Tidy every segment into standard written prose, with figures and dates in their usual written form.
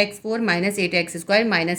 x4 - 8x² -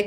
x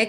x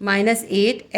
-8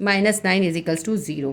-9 = 0۔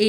a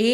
a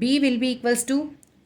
b will be equals to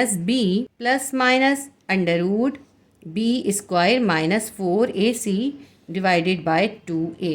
± √b² -4ac / 2a۔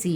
c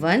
1،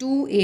2a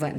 1۔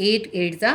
8 8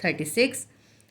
36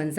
1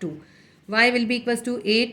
2۔ y will be equals to 8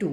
2۔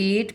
8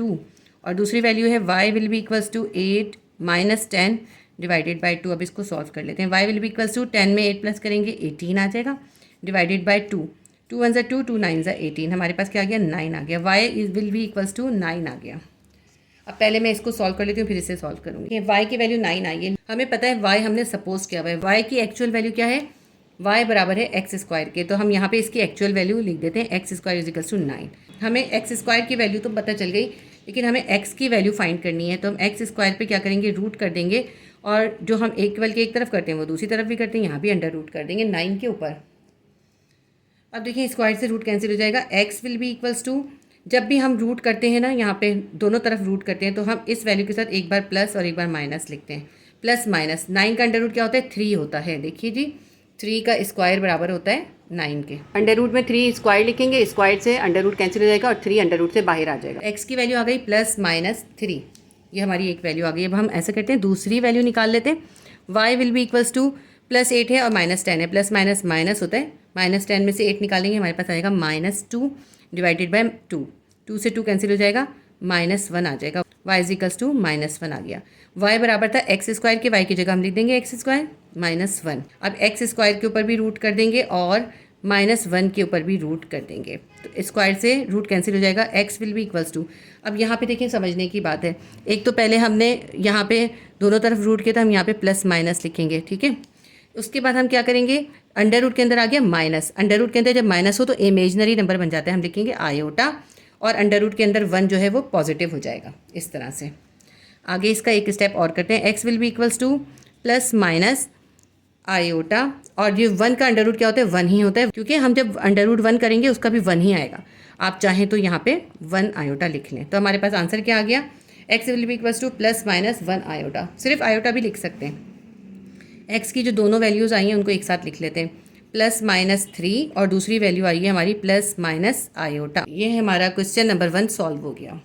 2، और दूसरी value है y will be equals to 8 minus 10 divided by 2। अब इसको solve कर लेते हैं। y will be equals to 10 में 8 plus करेंगे 18 आ जाएगा, डिवाइडेड बाई 2। 2 1 ज़ा 2, 2 9 ज़ा 18, हमारे पास क्या आ गया 9 आ गया। y will be equals to 9 आ गया। अब पहले मैं इसको सॉल्व कर लेती हूँ, फिर इसे सॉल्व करूँगी। y की वैल्यू 9 आई है। हमें पता है y हमने सपोज किया हुआ है, y की एक्चुअल वैल्यू क्या है, y बराबर है एक्स स्क्वायर के। तो हम यहाँ पे इसकी एक्चुअल वैल्यू लिख देते हैं, x square is equals to 9। हमें एक्स स्क्वायर की वैल्यू तो पता चल गई, लेकिन हमें x की वैल्यू फाइंड करनी है। तो हम एक्स स्क्वायर पे क्या करेंगे, रूट कर देंगे, और जो हम एक केवल के एक तरफ करते हैं वो दूसरी तरफ भी करते हैं, यहाँ भी अंडर रूट कर देंगे 9 के ऊपर। अब देखिए स्क्वायर से रूट कैंसिल हो जाएगा। x will be equals to, जब भी हम रूट करते हैं ना, यहाँ पे दोनों तरफ रूट करते हैं, तो हम इस वैल्यू के साथ एक बार प्लस और एक बार माइनस लिखते हैं। प्लस माइनस 9 का अंडर रूट क्या होता है, 3 होता है। देखिए जी 3 का स्क्वायर बराबर होता है 9 के। अंडर रूट में 3 स्क्वायर लिखेंगे, स्क्वायर से अंडर रूट कैंसिल हो जाएगा और 3 अंडर रूट से बाहर आ जाएगा। x की वैल्यू आ गई प्लस माइनस 3, ये हमारी एक वैल्यू आ गई। अब हम ऐसा करते हैं, दूसरी वैल्यू निकाल लेते हैं। y will be equals to plus 8 है और माइनस 10 है, प्लस माइनस माइनस होता है, माइनस 10 में से 8 निकालेंगे, हमारे पास आएगा माइनस 2 डिवाइडेड बाई 2। 2 से 2 कैंसिल हो जाएगा, माइनस 1 आ जाएगा। y is equals to minus 1 आ गया। y बराबर था एक्स स्क्वायर के, y की जगह हम लिख देंगे एक्स स्क्वायर माइनस 1। अब एक्स स्क्वायर के ऊपर भी रूट कर देंगे और माइनस 1 के ऊपर भी रूट कर देंगे, तो स्क्वायर से रूट कैंसिल हो जाएगा। x will be equals to, अब यहाँ पे देखिए समझने की बात है, एक तो पहले हमने यहाँ पे दोनों तरफ रूट किया था, हम यहाँ पे प्लस माइनस लिखेंगे, ठीक है। उसके बाद हम क्या करेंगे, अंडर रूट के अंदर आ गया माइनस, अंडर रूट के अंदर जब माइनस हो तो इमेजनरी नंबर बन जाता है, हम लिखेंगे आयोटा, और अंडर रूट के अंदर 1 जो है वो पॉजिटिव हो जाएगा। इस तरह से आगे इसका एक स्टेप और करते हैं। x will be equals to plus minus iota, और ये 1 का अंडर रूट क्या होता है, 1 ही होता है, क्योंकि हम जब अंडर रूट 1 करेंगे उसका भी 1 ही आएगा। आप चाहें तो यहाँ पे 1 आयोटा लिख लें। तो हमारे पास आंसर क्या आ गया, x will be equals to plus minus 1 iota. सिर्फ आयोटा भी लिख सकते हैं, x की जो दोनों वैल्यूज़ आई हैं उनको एक साथ लिख लेते हैं, प्लस माइनस 3 और दूसरी वैल्यू आई है हमारी प्लस माइनस आयोटा। ये हमारा क्वेश्चन नंबर 1 सॉल्व हो गया।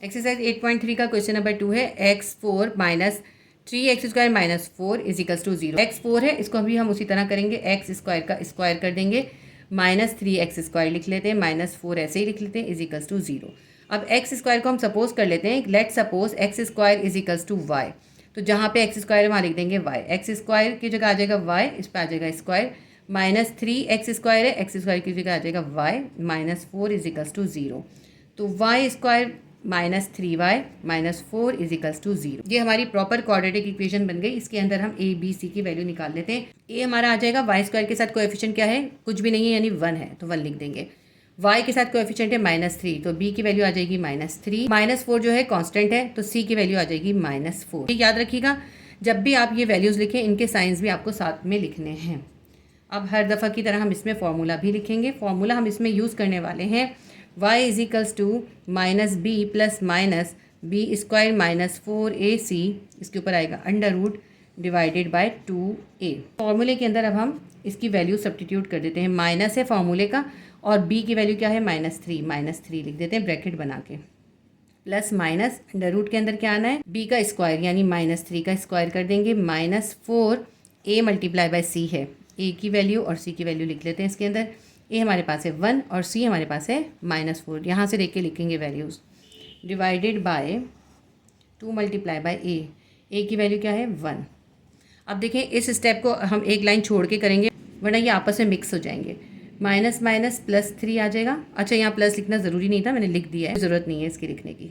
एक्सरसाइज 8.3 का क्वेश्चन नंबर 2 है, x4 minus 3x square minus 4 is equals to 0। x4 है, इसको अभी हम उसी तरह करेंगे, एक्स स्क्वायर का स्क्वायर कर देंगे, माइनस 3x स्क्वायर लिख लेते हैं, माइनस 4 ऐसे ही लिख लेते हैं, इज इक्वल्स टू 0। अब x स्क्वायर को हम सपोज कर लेते हैं, let suppose x square is equals to y। तो जहाँ पे एक्स स्क्वायर है वहाँ लिख देंगे y, एक्स स्क्वायर की जगह आ जाएगा y, इस पर आ जाएगा स्क्वायर, माइनस 3x स्क्वायर है, एक्स स्क्वायर की जगह आ जाएगा y, minus 4 is equals to 0। तो y square minus 3y minus 4 is equals to 0। ये हमारी प्रॉपर क्वाड्रेटिक इक्वेशन बन गई। इसके अंदर हम a b c की वैल्यू निकाल लेते हैं। a हमारा आ जाएगा, y स्क्वायर के साथ कोएफिशिएंट क्या है, कुछ भी नहीं है, यानी 1 है, तो 1 लिख देंगे। y के साथ कोएफिशिएंट है माइनस 3, तो b की वैल्यू आ जाएगी माइनस 3। माइनस 4 जो है कांस्टेंट है, तो c की वैल्यू आ जाएगी माइनस 4। याद रखिएगा, जब भी आप ये वैल्यूज़ लिखें इनके साइंस भी आपको साथ में लिखने हैं। अब हर दफ़ा की तरह हम इसमें फॉर्मूला भी लिखेंगे। फॉर्मूला हम इसमें यूज़ करने वाले हैं, y is equals to minus B plus minus B square minus 4ac, इसके ऊपर आएगा under root divided by 2a। फॉर्मूले के अंदर अब हम इसकी वैल्यू सब्स्टिट्यूट कर देते हैं, माइनस है फॉर्मूले का, और b की वैल्यू क्या है माइनस 3 लिख देते हैं ब्रैकेट बना के, प्लस माइनस अंडर रूट के अंदर क्या आना है, b का स्क्वायर यानी माइनस 3 का स्क्वायर कर देंगे, minus 4a multiply by c है, a की वैल्यू और c की वैल्यू लिख लेते हैं इसके अंदर। a हमारे पास है 1 और c हमारे पास है माइनस 4, यहाँ से देख के लिखेंगे values, divided by 2 multiply by a की वैल्यू क्या है 1। अब देखें इस स्टेप को हम एक लाइन छोड़ के करेंगे, वरना ये आपस में मिक्स हो जाएंगे। माइनस माइनस प्लस 3 आ जाएगा। अच्छा, यहाँ प्लस लिखना ज़रूरी नहीं था, मैंने लिख दिया है, ज़रूरत नहीं है इसकी लिखने की।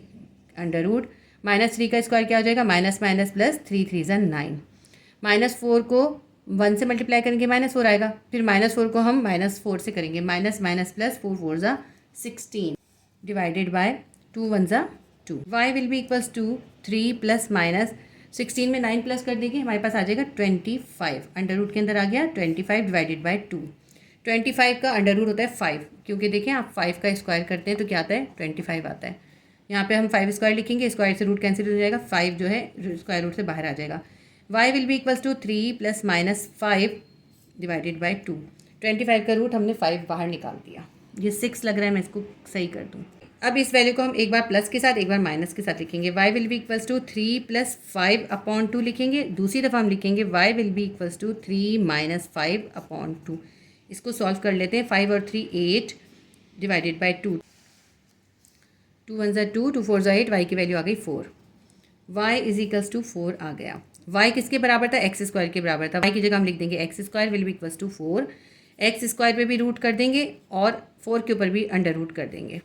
अंडर रूट माइनस 3 का स्क्वायर क्या हो जाएगा, माइनस माइनस प्लस 3 3 ज़ा 9। माइनस 4 को 1 से मल्टीप्लाई करेंगे माइनस 4 आएगा, फिर माइनस 4 को हम माइनस 4 से करेंगे, माइनस माइनस प्लस 4 4 ज़ा 16 डिवाइडेड बाय 2 1 ज़ा 2। y will be equals to 3 plus minus 16 में 9 प्लस कर देंगे, हमारे पास आ जाएगा 25। अंडर रूट के अंदर आ गया 25 डिवाइडेड बाय 2। 25 का अंडर रूट होता है 5, क्योंकि देखें आप 5 का स्क्वायर करते हैं तो क्या आता है 25 आता है। यहाँ पे हम 5 स्क्वायर लिखेंगे, स्क्वायर से रूट कैंसिल हो जाएगा, 5 जो है स्क्वायर रूट से बाहर आ जाएगा। y will be equals to 3 plus minus 5 divided by 2। 25 का रूट हमने 5 बाहर निकाल दिया, ये 6 लग रहा है, मैं इसको सही कर दूँ। अब इस वैल्यू को हम एक बार प्लस के साथ एक बार माइनस के साथ लिखेंगे, y will be equals to 3 plus 5 upon 2 लिखेंगे। दूसरी दफ़ा हम लिखेंगे y will be equals to 3 minus 5 upon 2। इसको सॉल्व कर लेते हैं, 5 और 3 8 डिवाइडेड बाय 2, 2 1 ज़ा 2, 2 4 ज़ा 8, y की वैल्यू आ गई 4। y इज इक्वल्स टू 4 आ गया। y किसके बराबर था? एक्स स्क्वायर के बराबर था। y की जगह हम लिख देंगे x square will be equals to 4। X square पे भी रूट कर देंगे और 4 के ऊपर भी अंडर रूट कर देंगे।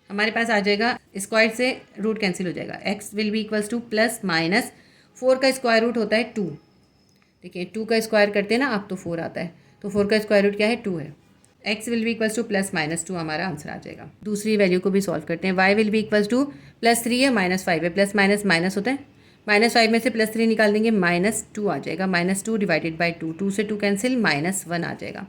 हमारे पास आ जाएगा, स्क्वायर से रूट कैंसिल हो जाएगा। x will be equals to plus minus 4 का स्क्वायर रूट होता है 2। देखिए 2 का स्क्वायर करते हैं ना आप, तो 4 आता है, तो 4 का स्क्वायर रूट क्या है? 2 है। x will be equals to plus minus 2 हमारा आंसर आ जाएगा। दूसरी वैल्यू को भी सॉल्व करते हैं। y will be equals to plus 3 है, माइनस 5 है, प्लस माइनस माइनस होता है, माइनस 5 में से प्लस 3 निकाल देंगे, माइनस 2 आ जाएगा। माइनस 2 डिवाइडेड बाई 2, 2 से 2 कैंसिल, माइनस 1 आ जाएगा।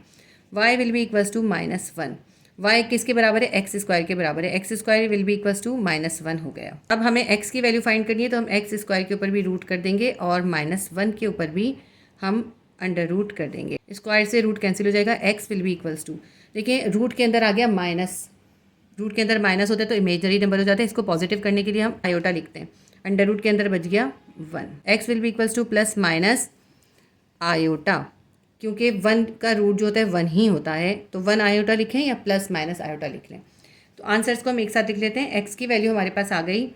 y will be equals to minus 1। y किसके बराबर है? एक्स स्क्वायर के बराबर है। X square will be equals to minus 1 हो गया। अब हमें x की वैल्यू फाइंड करनी है, तो हम एक्स स्क्वायर के ऊपर भी रूट कर देंगे और माइनस 1 के ऊपर भी हम अंडर रूट कर देंगे। स्क्वायर से रूट कैंसिल हो जाएगा। x will be equals to, देखिए रूट के अंदर आ गया माइनस, रूट के अंदर माइनस होता है तो इमेजरी नंबर हो जाता है। इसको पॉजिटिव करने के लिए हम आयोटा लिखते हैं। अंडर रूट के अंदर बच गया 1। x will be equals to plus minus iota, क्योंकि 1 का रूट जो होता है 1 ही होता है, तो 1 आयोटा लिखें या प्लस माइनस आयोटा लिख लें। तो आंसर्स को हम एक साथ लिख लेते हैं। x की वैल्यू हमारे पास आ गई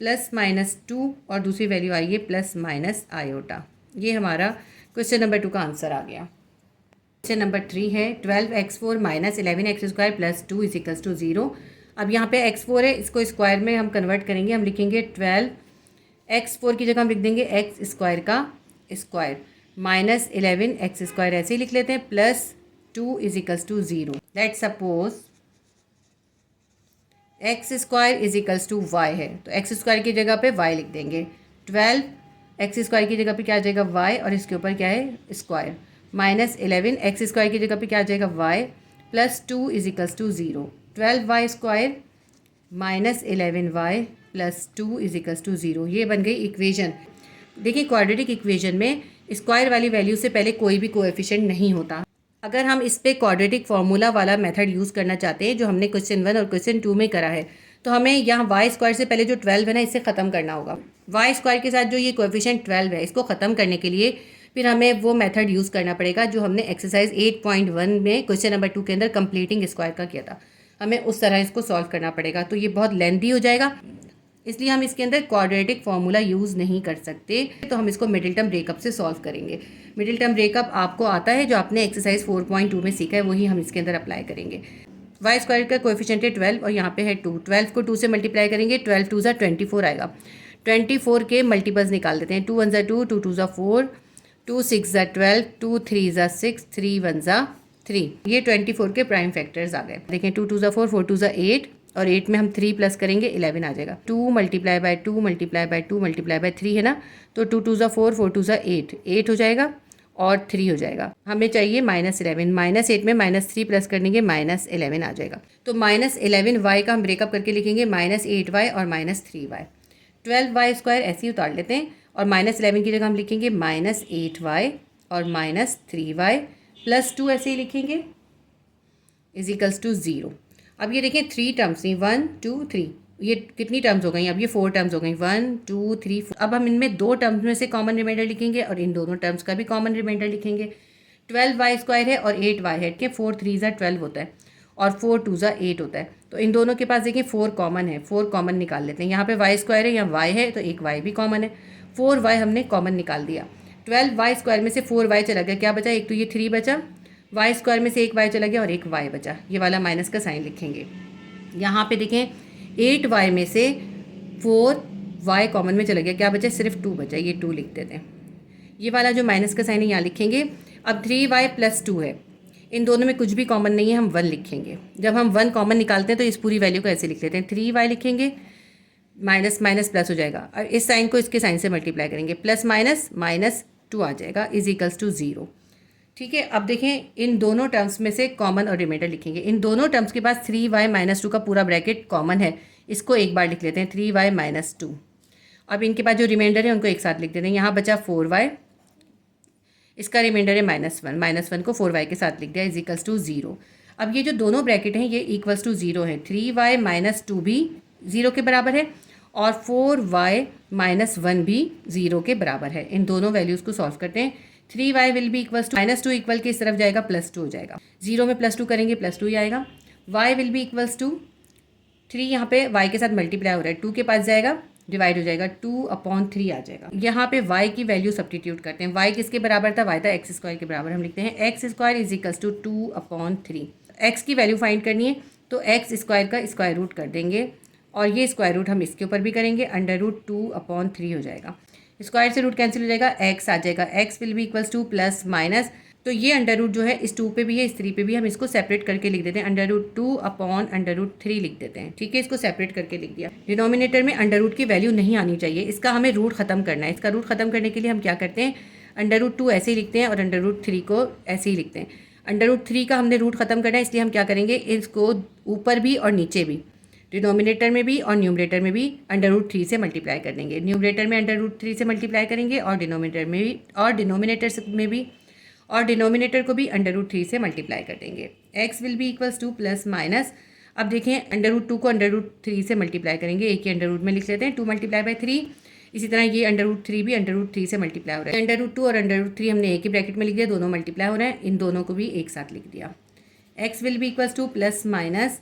प्लस माइनस 2 और दूसरी वैल्यू आई है प्लस माइनस आयोटा। ये हमारा क्वेश्चन नंबर 2 का आंसर आ गया। क्वेश्चन नंबर 3 है 12x4 minus 11x square plus 2 is equals to 0। अब यहाँ पे x4 है, इसको स्क्वायर में हम कन्वर्ट करेंगे। हम लिखेंगे 12x4 की जगह हम लिख देंगे एक्स स्क्वायर का स्क्वायर माइनस 11x स्क्वायर ऐसे ही लिख लेते हैं, plus 2 is equals to 0। Let suppose x square is equals to y है, तो एक्स स्क्वायर की जगह पे y लिख देंगे। 12x स्क्वायर की जगह पे क्या आ जाएगा? y, और इसके ऊपर क्या है? स्क्वायर माइनस 11x स्क्वायर की जगह पे क्या आ जाएगा? y plus 2 is equals to 0। 12y square minus 11y plus 2 is equals to 0। ये बन गई इक्वेशन। देखिए क्वाड्रेटिक इक्वेशन में स्क्वायर वाली वैल्यू से पहले कोई भी कोएफिशिएंट नहीं होता। अगर हम इस पे क्वाड्रेटिक फार्मूला वाला मेथड यूज़ करना चाहते हैं, जो हमने क्वेश्चन 1 और क्वेश्चन 2 में करा है, तो हमें यहाँ वाई स्क्वायर से पहले जो 12 है ना, इससे ख़त्म करना होगा। वाई स्क्वायर के साथ जो ये कोएफिशिएंट 12 है, इसको ख़त्म करने के लिए फिर हमें वो मेथड यूज़ करना पड़ेगा जो हमने एक्सरसाइज 8.1 में क्वेश्चन नंबर 2 के अंदर कंप्लीटिंग स्क्वायर का किया था। हमें उस तरह इसको सॉल्व करना पड़ेगा, तो ये बहुत लेंथी हो जाएगा, इसलिए हम इसके अंदर क्वाड्रेटिक फार्मूला यूज़ नहीं कर सकते। तो हम इसको मिडिल टर्म ब्रेकअप से सॉल्व करेंगे। मिडिल टर्म ब्रेकअप आपको आता है, जो आपने एक्सरसाइज 4.2 में सीखा है, वही हम इसके अंदर अप्लाई करेंगे। वाई स्क्वायर का कोएफिशिएंट है 12 और यहाँ पे है 2। 12 को 2 से मल्टीप्लाई करेंगे, 12 2 ज़ा 24 आएगा। 24 के मल्टीपल्स निकाल देते हैं। 2 1 ज़ा 2, 2 2 ज़ा 4, 2 6 ज़ा 12, 2 3 ज़ा 6, 3 1 ज़ा 3। ये 24 के प्राइम फैक्टर्स आ गए। देखें 2 2 ज़ा 4, 4 2 ज़ा 8 और 8 में हम 3 प्लस करेंगे 11 आ जाएगा। 2 multiply by 2 multiply by 2 multiply by 3 है ना, तो 2 2 ज़ा 4, 4 2 ज़ा 8, 8 हो जाएगा और 3 हो जाएगा। हमें चाहिए -11, -8 में -3 प्लस करनेंगे -11 आ जाएगा। तो -11y का हम ब्रेकअप करके लिखेंगे -8y और -3y। 12y स्क्वायर ऐसे ही उतार लेते हैं और -11 की जगह हम लिखेंगे -8y और -3y प्लस 2 ऐसे ही लिखेंगे इज इक्वल्स टू 0। अब ये देखें 3 टर्म्स थी, 1 2 3, ये कितनी टर्म्स हो गई? अब ये 4 टर्म्स हो गई, 1 2 3 4। अब हम इनमें 2 टर्म्स में से कॉमन रिमाइंडर लिखेंगे और इन दोनों टर्म्स का भी कॉमन रिमाइंडर लिखेंगे। 12y स्क्वायर है और 8y है, कि 4 3 ज़ा 12 होता है और 4 2 ज़ा 8 होता है। तो इन दोनों के पास देखिए 4 कॉमन है, 4 कॉमन निकाल लेते हैं। यहाँ पे y स्क्वायर है, यहाँ y है, तो एक y भी कॉमन है। 4y हमने कॉमन निकाल दिया। 12y स्क्वायर में से 4y चला गया, क्या बचा? एक तो ये 3 बचा, y स्क्वायर में से एक y चला गया और एक y बचा। ये वाला माइनस का साइन लिखेंगे। यहाँ पे देखें 8y में से 4y कॉमन में चला गया, क्या बचा? सिर्फ 2 बचा, ये 2 लिख देते हैं। ये वाला जो माइनस का साइन है यहाँ लिखेंगे। अब 3y प्लस 2 है, इन दोनों में कुछ भी कॉमन नहीं है, हम 1 लिखेंगे। जब हम 1 कॉमन निकालते हैं तो इस पूरी वैल्यू को ऐसे लिख लेते हैं, 3y लिखेंगे, माइनस माइनस प्लस हो जाएगा और इस साइन को इसके साइन से मल्टीप्लाई करेंगे, प्लस माइनस -2 आ जाएगा इज इक्वल्स टू 0। ठीक है, अब देखें इन दोनों टर्म्स में से कॉमन और रिमाइंडर लिखेंगे। इन दोनों टर्म्स के पास 3y - 2 का पूरा ब्रैकेट कॉमन है, इसको एक बार लिख लेते हैं 3y - 2। अब इनके पास जो रिमाइंडर है उनको एक साथ लिख देते हैं। यहाँ बचा 4y, इसका रिमाइंडर है -1, -1 को 4y के साथ लिख दिया इज इक्वल्स टू 0। अब ये जो दोनों ब्रैकेट हैं ये इक्वल्स टू 0 है। 3y - 2 भी 0 के बराबर है और 4y - 1 भी 0 के बराबर है। इन दोनों वैल्यूज़ को सॉल्व करते हैं। 3y will be equals to -2 equal के इस तरफ जाएगा, +2 हो जाएगा। 0 में +2 करेंगे +2 ही आएगा। y will be equals to 3 यहाँ पे y के साथ मल्टीप्लाई हो रहा है, 2 के पास जाएगा डिवाइड हो जाएगा, 2/3 आ जाएगा। यहाँ पे y की वैल्यू सब्स्टिट्यूट करते हैं। y किसके बराबर था? y था एक्स स्क्वायर के बराबर। हम लिखते हैं x square is equals to 2/3। x की वैल्यू फाइंड करनी है तो एक्स स्क्वायर का स्क्वायर रूट कर देंगे और ये स्क्वायर रूट हम इसके ऊपर भी करेंगे, √2/3 हो जाएगा। स्क्वायर से रूट कैंसिल हो जाएगा, x आ जाएगा, x will be equals to plus minus, तो ये अंडर रूट जो है इस 2 पे भी है, इस 3 पे भी, हम इसको सेपरेट करके लिख देते हैं, √2/√3 लिख देते हैं। ठीक है, इसको सेपरेट करके लिख दिया। डिनोमिनेटर में अंडर रूट की वैल्यू नहीं आनी चाहिए, इसका हमें रूट खत्म करना है। इसका रूट खत्म करने के लिए हम क्या करते हैं, √2 ऐसे ही लिखते हैं और √3 को ऐसे ही लिखते हैं। √3 का हमने रूट खत्म करना है, इसलिए हम क्या करेंगे, इसको ऊपर भी और नीचे भी, डिनोमिनेटर में भी और न्यूमरेटर में भी √3 से मल्टीप्लाई कर देंगे। न्यूमरेटर में √3 से मल्टीप्लाई करेंगे और डिनोमिनेटर में भी, और डिनोमिनेटर को भी √3 से मल्टीप्लाई कर देंगे। x will be equals to plus minus, अब देखें √2 को √3 से मल्टीप्लाई करेंगे, एक ही अंडर रूट में लिख लेते हैं, 2 × 3। इसी तरह ये √3 भी √3 से मल्टीप्लाई हो रहा है। √2 और √3 हमने एक ही ब्रैकेट में लिख दिया, दोनों मल्टीप्लाई हो रहे हैं, इन दोनों को भी एक साथ लिख दिया। x will be equals to plus minus,